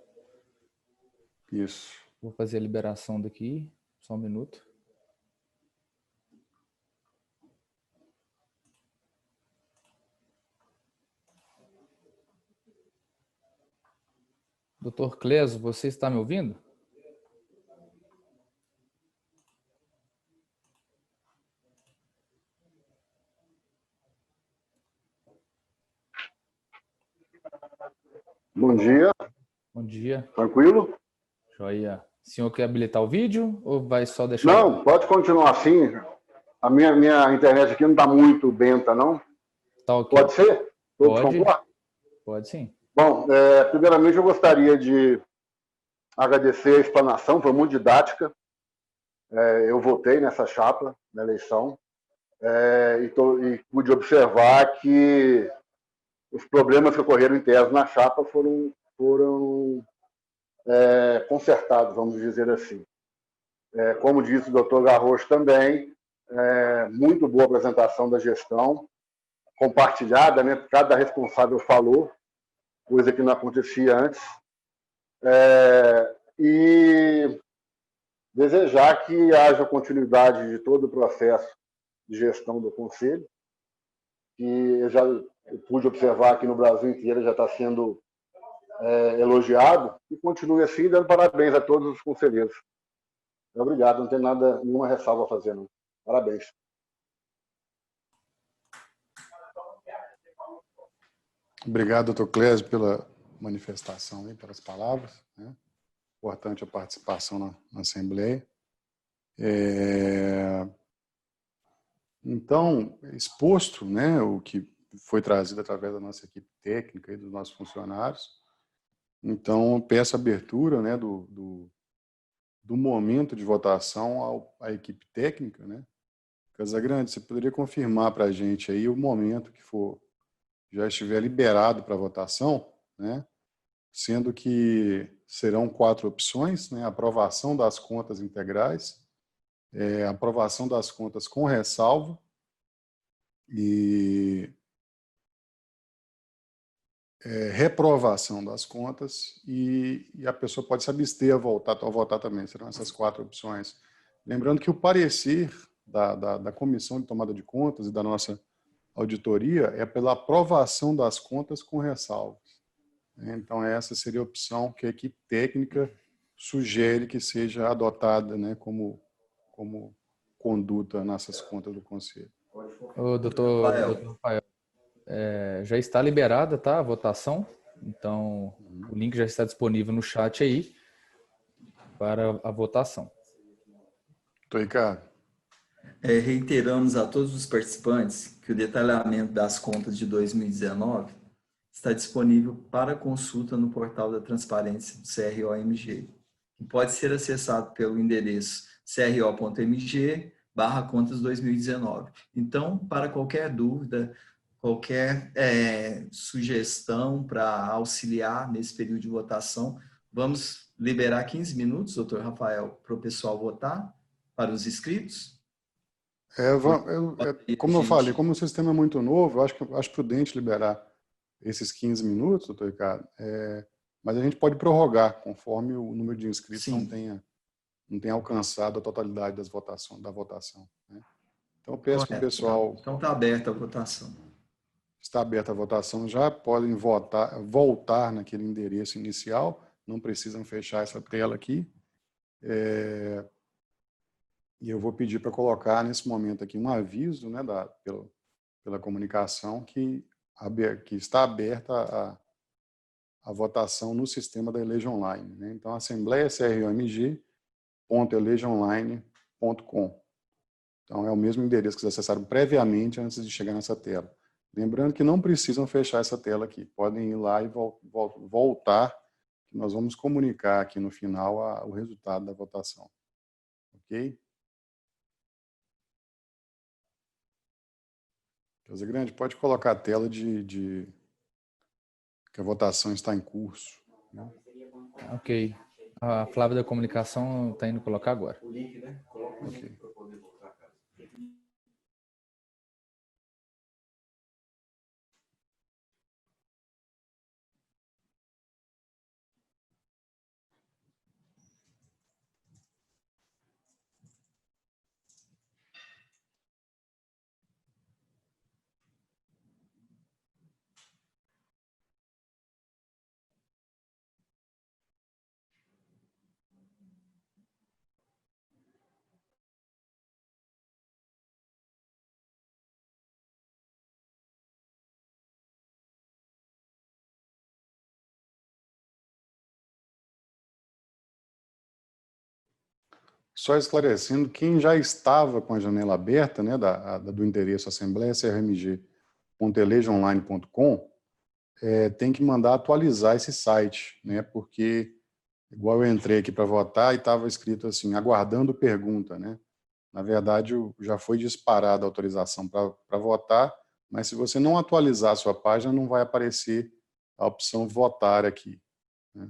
Isso. Vou fazer a liberação daqui, só um minuto. Doutor Cléso, você está me ouvindo? Bom dia. Bom dia. Tranquilo? Joia. O senhor quer habilitar o vídeo ou vai só deixar? Não, pode continuar assim. A minha internet aqui não está muito benta, não? Tá ok. Pode ser? Todos Pode. concordam? Pode sim. Bom, primeiramente eu gostaria de agradecer a explanação, foi muito didática. Eu votei nessa chapa, na eleição, e pude observar que os problemas que ocorreram internos na chapa foram consertados, vamos dizer assim. Como disse o doutor Garrocho também, muito boa apresentação da gestão, compartilhada, né? Cada responsável falou, coisa que não acontecia antes. E desejar que haja continuidade de todo o processo de gestão do Conselho, que eu já pude observar que no Brasil inteiro já está sendo elogiado, e continue assim, dando parabéns a todos os conselheiros. Obrigado, não tem nada, nenhuma ressalva a fazer, não. Parabéns. Obrigado, doutor Clésio, pela manifestação e pelas palavras, né? Importante a participação na Assembleia. Então, exposto, né, o que foi trazido através da nossa equipe técnica e dos nossos funcionários, então peço a abertura, né, do momento de votação à equipe técnica, né? Casagrande, você poderia confirmar para a gente aí o momento que já estiver liberado para votação, né? Sendo que serão 4 opções, né? Aprovação das contas integrais, aprovação das contas com ressalva e reprovação das contas e a pessoa pode se abster a votar também. Serão essas 4 opções. Lembrando que o parecer da Comissão de Tomada de Contas e da nossa auditoria é pela aprovação das contas com ressalvas. Então, essa seria a opção que a equipe técnica sugere que seja adotada, né, como conduta nessas contas do Conselho. O doutor Rafael, já está liberada, tá, a votação. Então, o link já está disponível no chat aí para a votação. Doutor Ricardo. Reiteramos a todos os participantes que o detalhamento das contas de 2019 está disponível para consulta no portal da transparência do CRO-MG, que pode ser acessado pelo endereço cro.mg/contas 2019. Então, para qualquer dúvida, qualquer sugestão para auxiliar nesse período de votação, vamos liberar 15 minutos, doutor Rafael, para o pessoal votar, para os inscritos? Como eu falei, como o sistema é muito novo, eu acho prudente liberar esses 15 minutos, doutor Ricardo, mas a gente pode prorrogar conforme o número de inscritos não tenha alcançado a totalidade da votação. Né? Então, eu peço que o pessoal... Então, está aberta a votação. Está aberta a votação, já podem voltar naquele endereço inicial, não precisam fechar essa tela aqui. E eu vou pedir para colocar nesse momento aqui um aviso, né, pela comunicação que está aberta a votação no sistema da Elege Online. Né? Então, assembleiacromg.elegeonline.com. Então, é o mesmo endereço que vocês acessaram previamente antes de chegar nessa tela. Lembrando que não precisam fechar essa tela aqui. Podem ir lá e voltar, que nós vamos comunicar aqui no final o resultado da votação. Ok? Casa Grande, pode colocar a tela que a votação está em curso. Né? Ok. A Flávia da Comunicação está indo colocar agora. O link, né? Coloca o link para poder voltar, cara. Só esclarecendo, quem já estava com a janela aberta, né, do endereço assembleiacrmg.elegeonline.com, tem que mandar atualizar esse site, né, porque, igual eu entrei aqui para votar e estava escrito assim, aguardando pergunta, né? Na verdade, já foi disparada a autorização para votar, mas se você não atualizar a sua página, não vai aparecer a opção votar aqui. Né?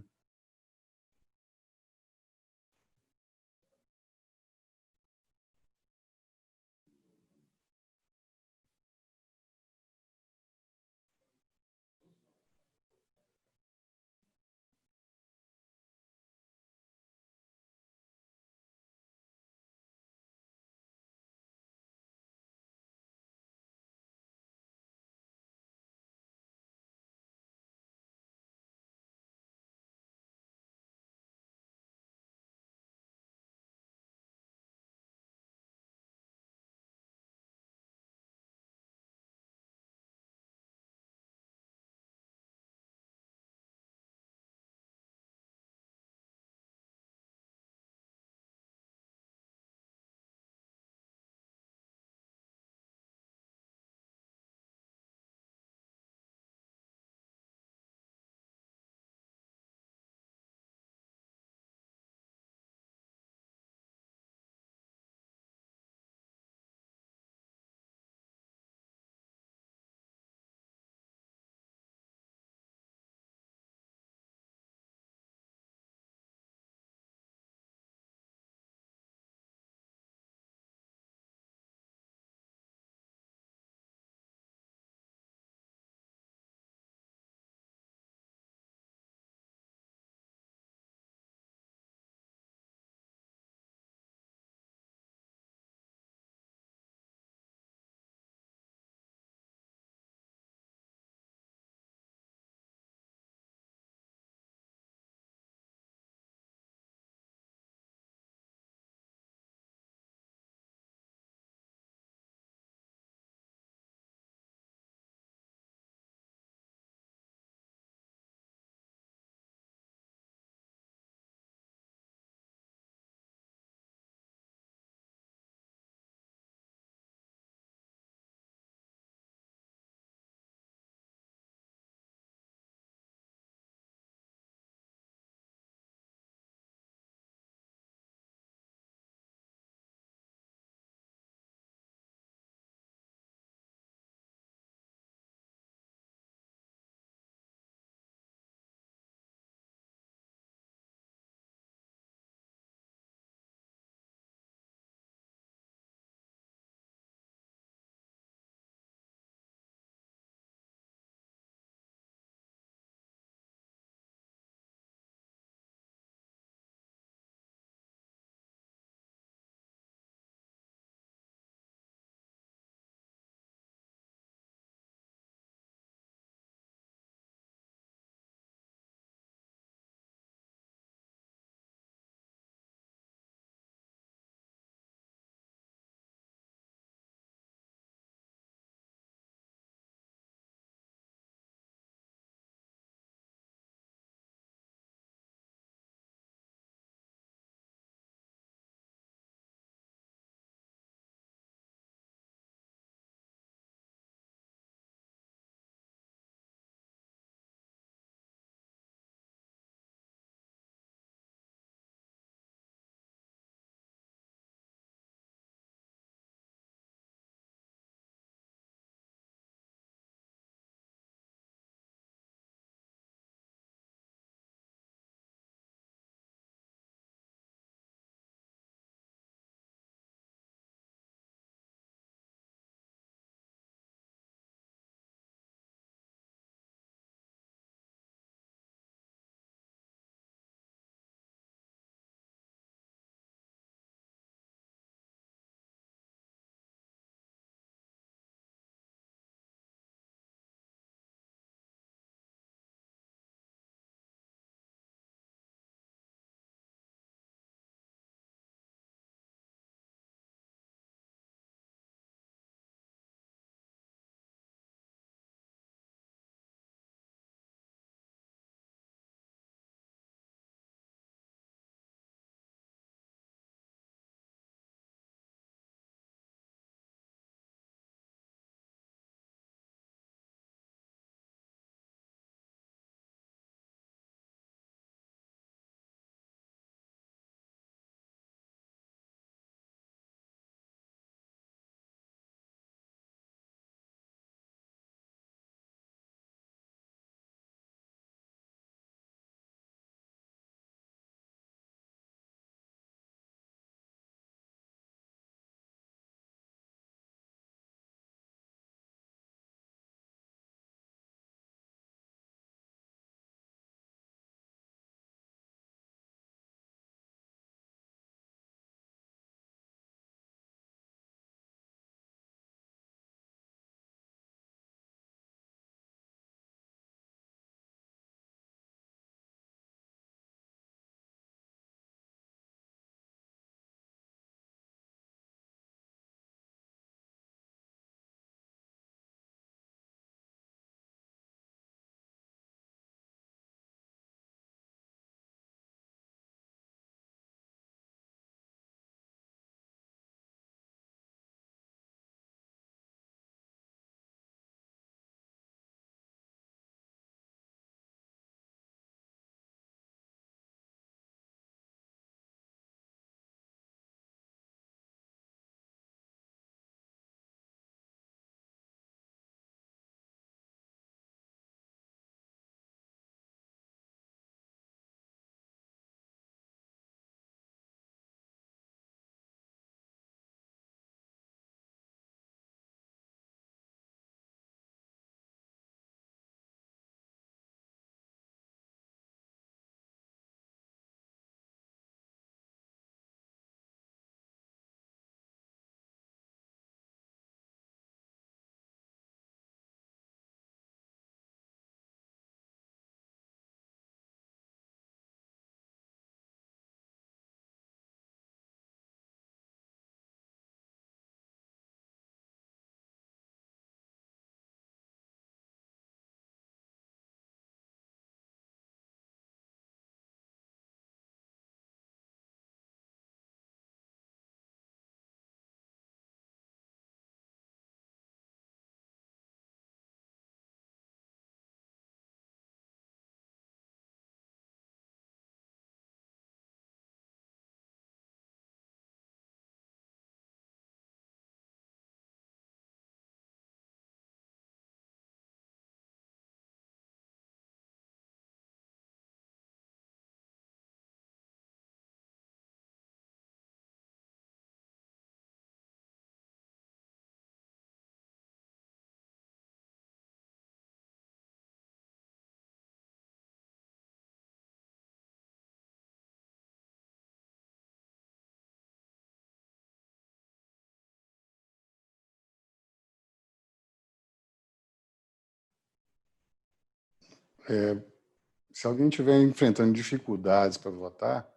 Se alguém estiver enfrentando dificuldades para votar,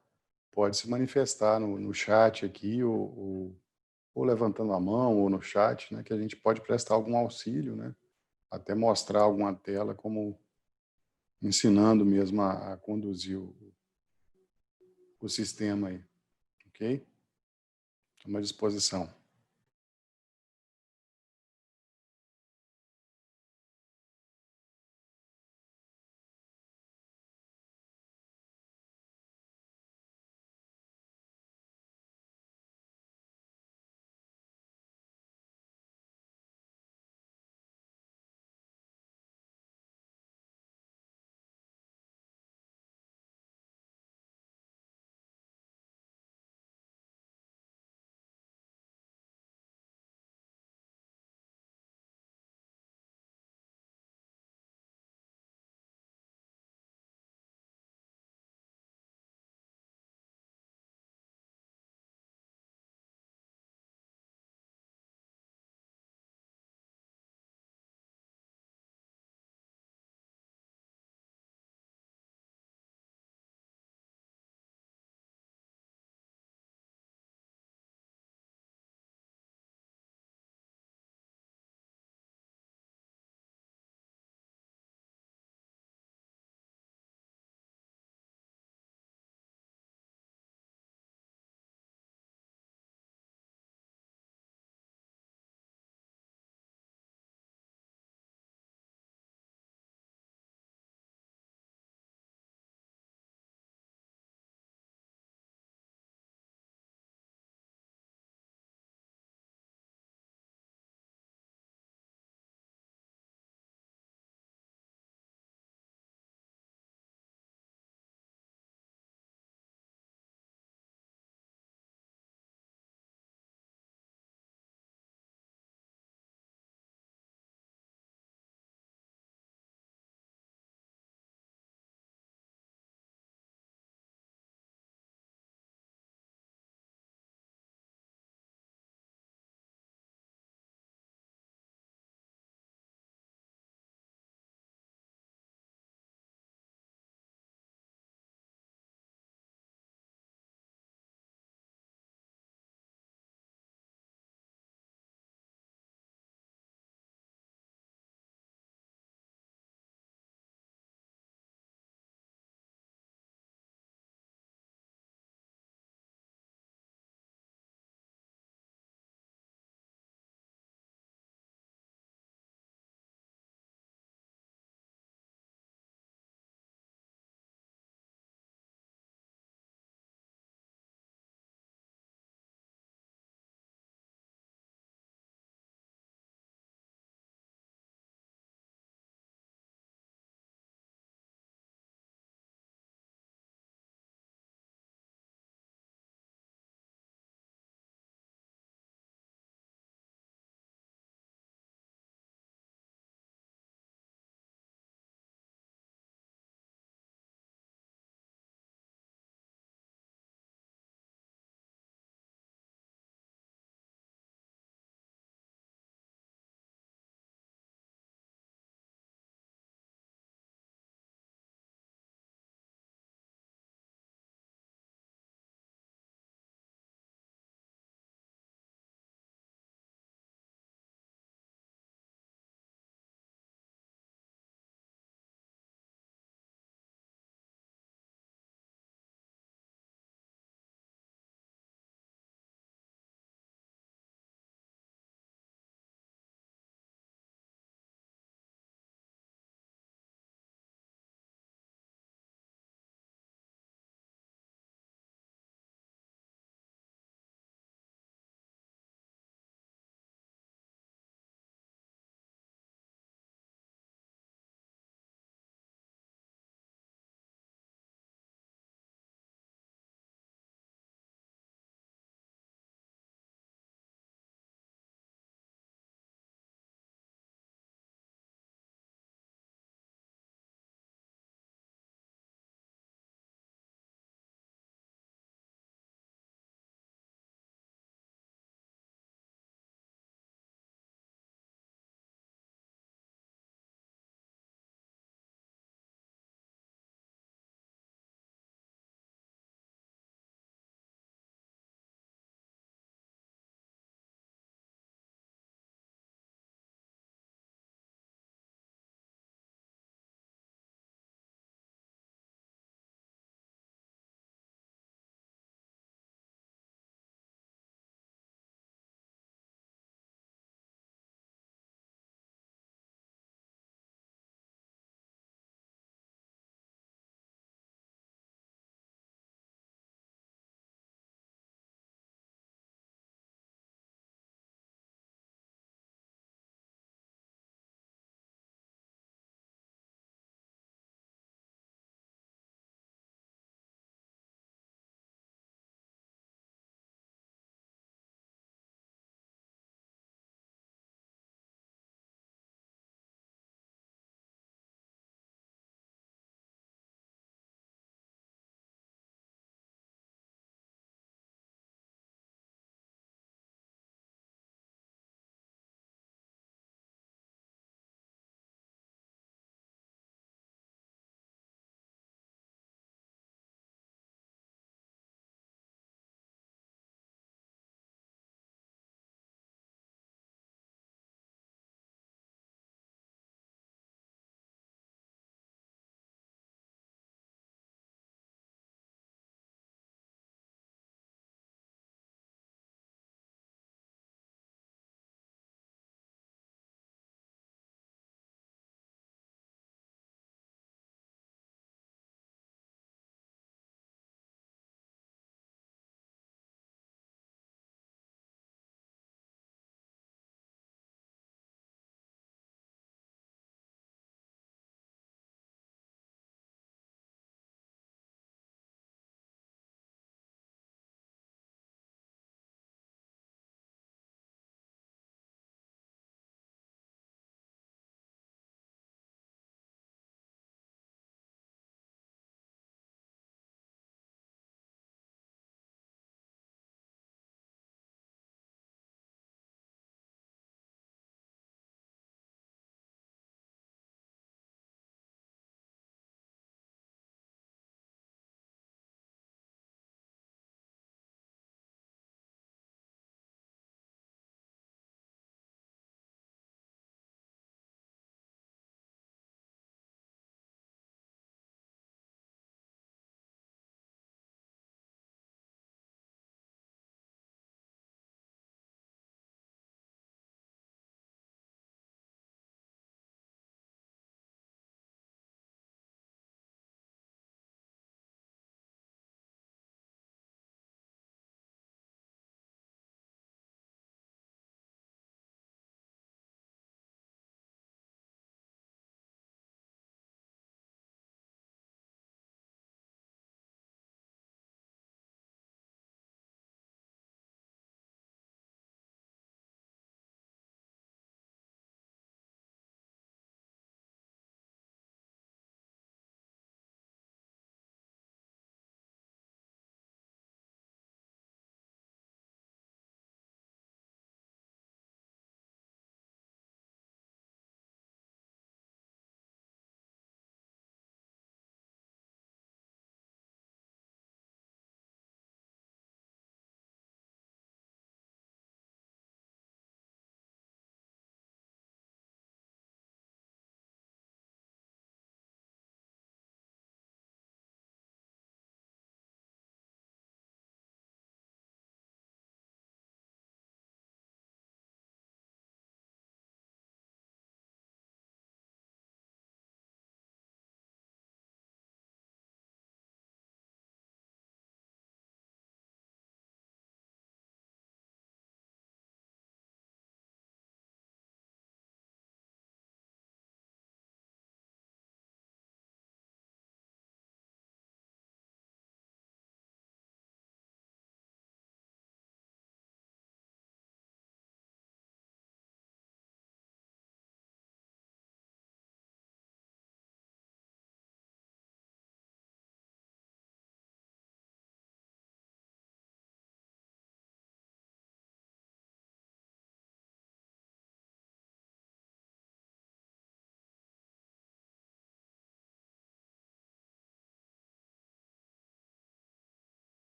pode se manifestar no chat aqui, ou levantando a mão, ou no chat, né, que a gente pode prestar algum auxílio, né, até mostrar alguma tela como ensinando mesmo a conduzir o sistema aí, ok? Estamos à disposição.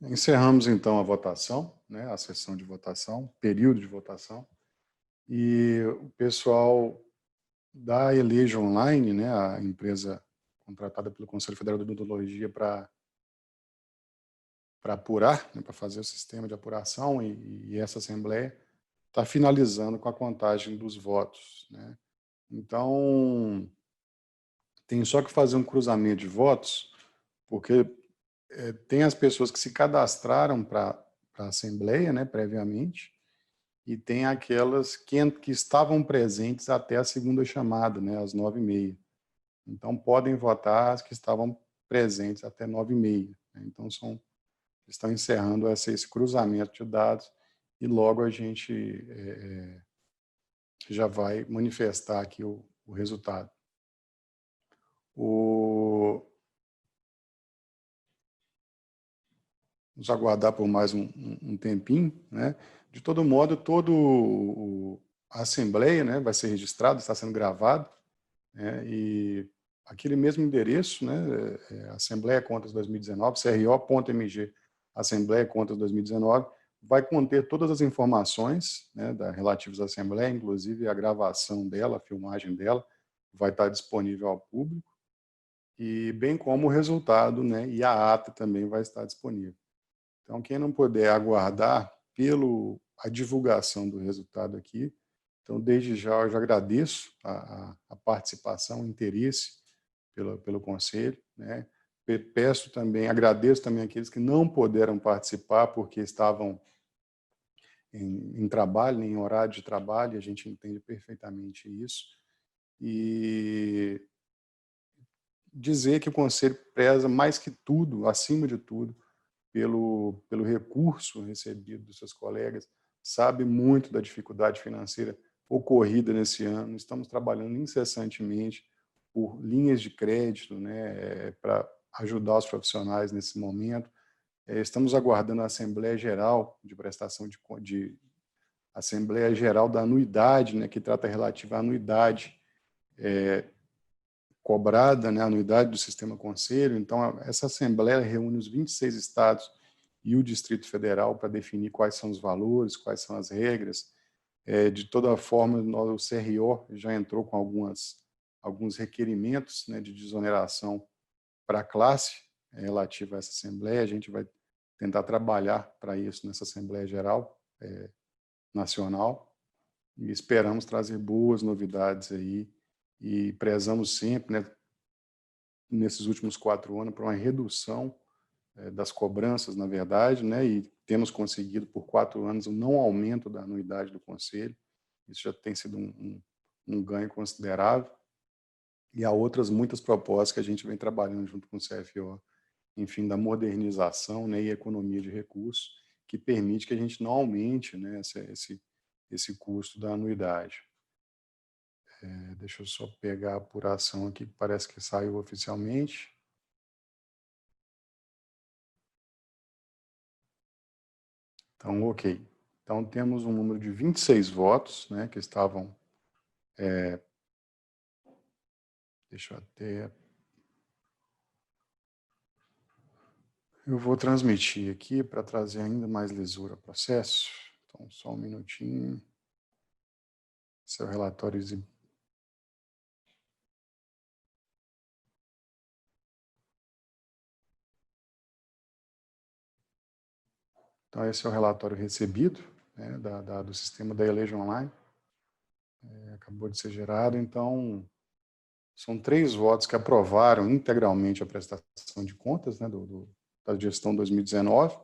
Encerramos, então, a votação, né, a sessão de votação, período de votação, e o pessoal da Eleja Online, né, a empresa contratada pelo Conselho Federal de Odontologia para apurar, né, para fazer o sistema de apuração, e essa Assembleia está finalizando com a contagem dos votos, né. Então, tem só que fazer um cruzamento de votos, porque tem as pessoas que se cadastraram para a Assembleia, né, previamente, e tem aquelas que estavam presentes até a segunda chamada, né, às 9h30. Então, podem votar as que estavam presentes até 9h30. Né? Então, estão encerrando esse cruzamento de dados e logo a gente já vai manifestar aqui o resultado. Vamos aguardar por mais um tempinho, né? De todo modo, a Assembleia, né, vai ser registrada, está sendo gravado, né, e aquele mesmo endereço, né, Assembleia Contas 2019, cro.mg, Assembleia Contas 2019, vai conter todas as informações, né, relativas à Assembleia, inclusive a gravação dela, a filmagem dela, vai estar disponível ao público, e bem como o resultado, né, e a ata também vai estar disponível. Então, quem não puder aguardar a divulgação do resultado aqui, então, desde já, eu já agradeço a participação, o interesse pelo Conselho, né? Agradeço também aqueles que não puderam participar porque estavam em trabalho, em horário de trabalho, a gente entende perfeitamente isso. E dizer que o Conselho preza mais que tudo, acima de tudo, pelo recurso recebido dos seus colegas, sabe muito da dificuldade financeira ocorrida nesse ano. Estamos trabalhando incessantemente por linhas de crédito, né, para ajudar os profissionais nesse momento. Estamos aguardando a Assembleia Geral de prestação de Assembleia Geral da anuidade, né, que trata relativa à anuidade cobrada, né, a anuidade do Sistema Conselho. Então, essa Assembleia reúne os 26 estados e o Distrito Federal para definir quais são os valores, quais são as regras. De toda forma, o CRO já entrou com alguns requerimentos, né, de desoneração para a classe relativa a essa Assembleia. A gente vai tentar trabalhar para isso nessa Assembleia Geral Nacional e esperamos trazer boas novidades aí e prezamos sempre, né, nesses últimos 4 anos, para uma redução das cobranças, na verdade, né, e temos conseguido por 4 anos um não aumento da anuidade do Conselho. Isso já tem sido um ganho considerável. E há outras muitas propostas que a gente vem trabalhando junto com o CFO, enfim, da modernização, né, e economia de recursos, que permite que a gente não aumente, né, esse custo da anuidade. Deixa eu só pegar a apuração aqui, que parece que saiu oficialmente. Então, ok. Então, temos um número de 26 votos, né, que estavam... deixa eu até... Eu vou transmitir aqui para trazer ainda mais lisura ao processo. Então, só um minutinho. Esse é o relatório exibido. Então, esse é o relatório recebido, né, do sistema da Eleja Online. Acabou de ser gerado. Então, são 3 votos que aprovaram integralmente a prestação de contas, né, da gestão 2019,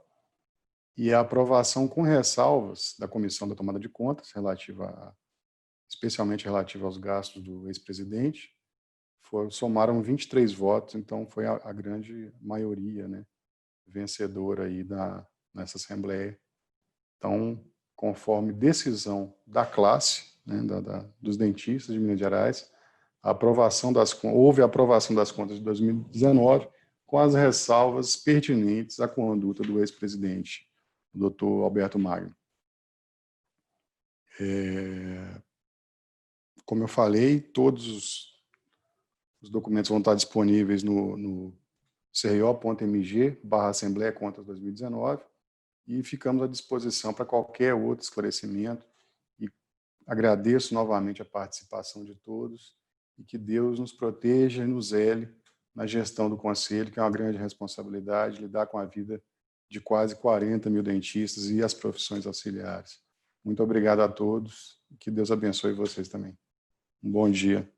e a aprovação com ressalvas da Comissão da Tomada de Contas, especialmente relativa aos gastos do ex-presidente, somaram 23 votos, então foi a grande maioria, né, vencedora aí nessa Assembleia. Então, conforme decisão da classe, né, dos dentistas de Minas Gerais, houve a aprovação das contas de 2019 com as ressalvas pertinentes à conduta do ex-presidente, o Dr. Alberto Magno. Como eu falei, todos os documentos vão estar disponíveis no cro.mg/Assembleia Contas 2019, e ficamos à disposição para qualquer outro esclarecimento. E agradeço novamente a participação de todos, e que Deus nos proteja e nos zele na gestão do Conselho, que é uma grande responsabilidade, lidar com a vida de quase 40 mil dentistas e as profissões auxiliares. Muito obrigado a todos, e que Deus abençoe vocês também. Um bom dia.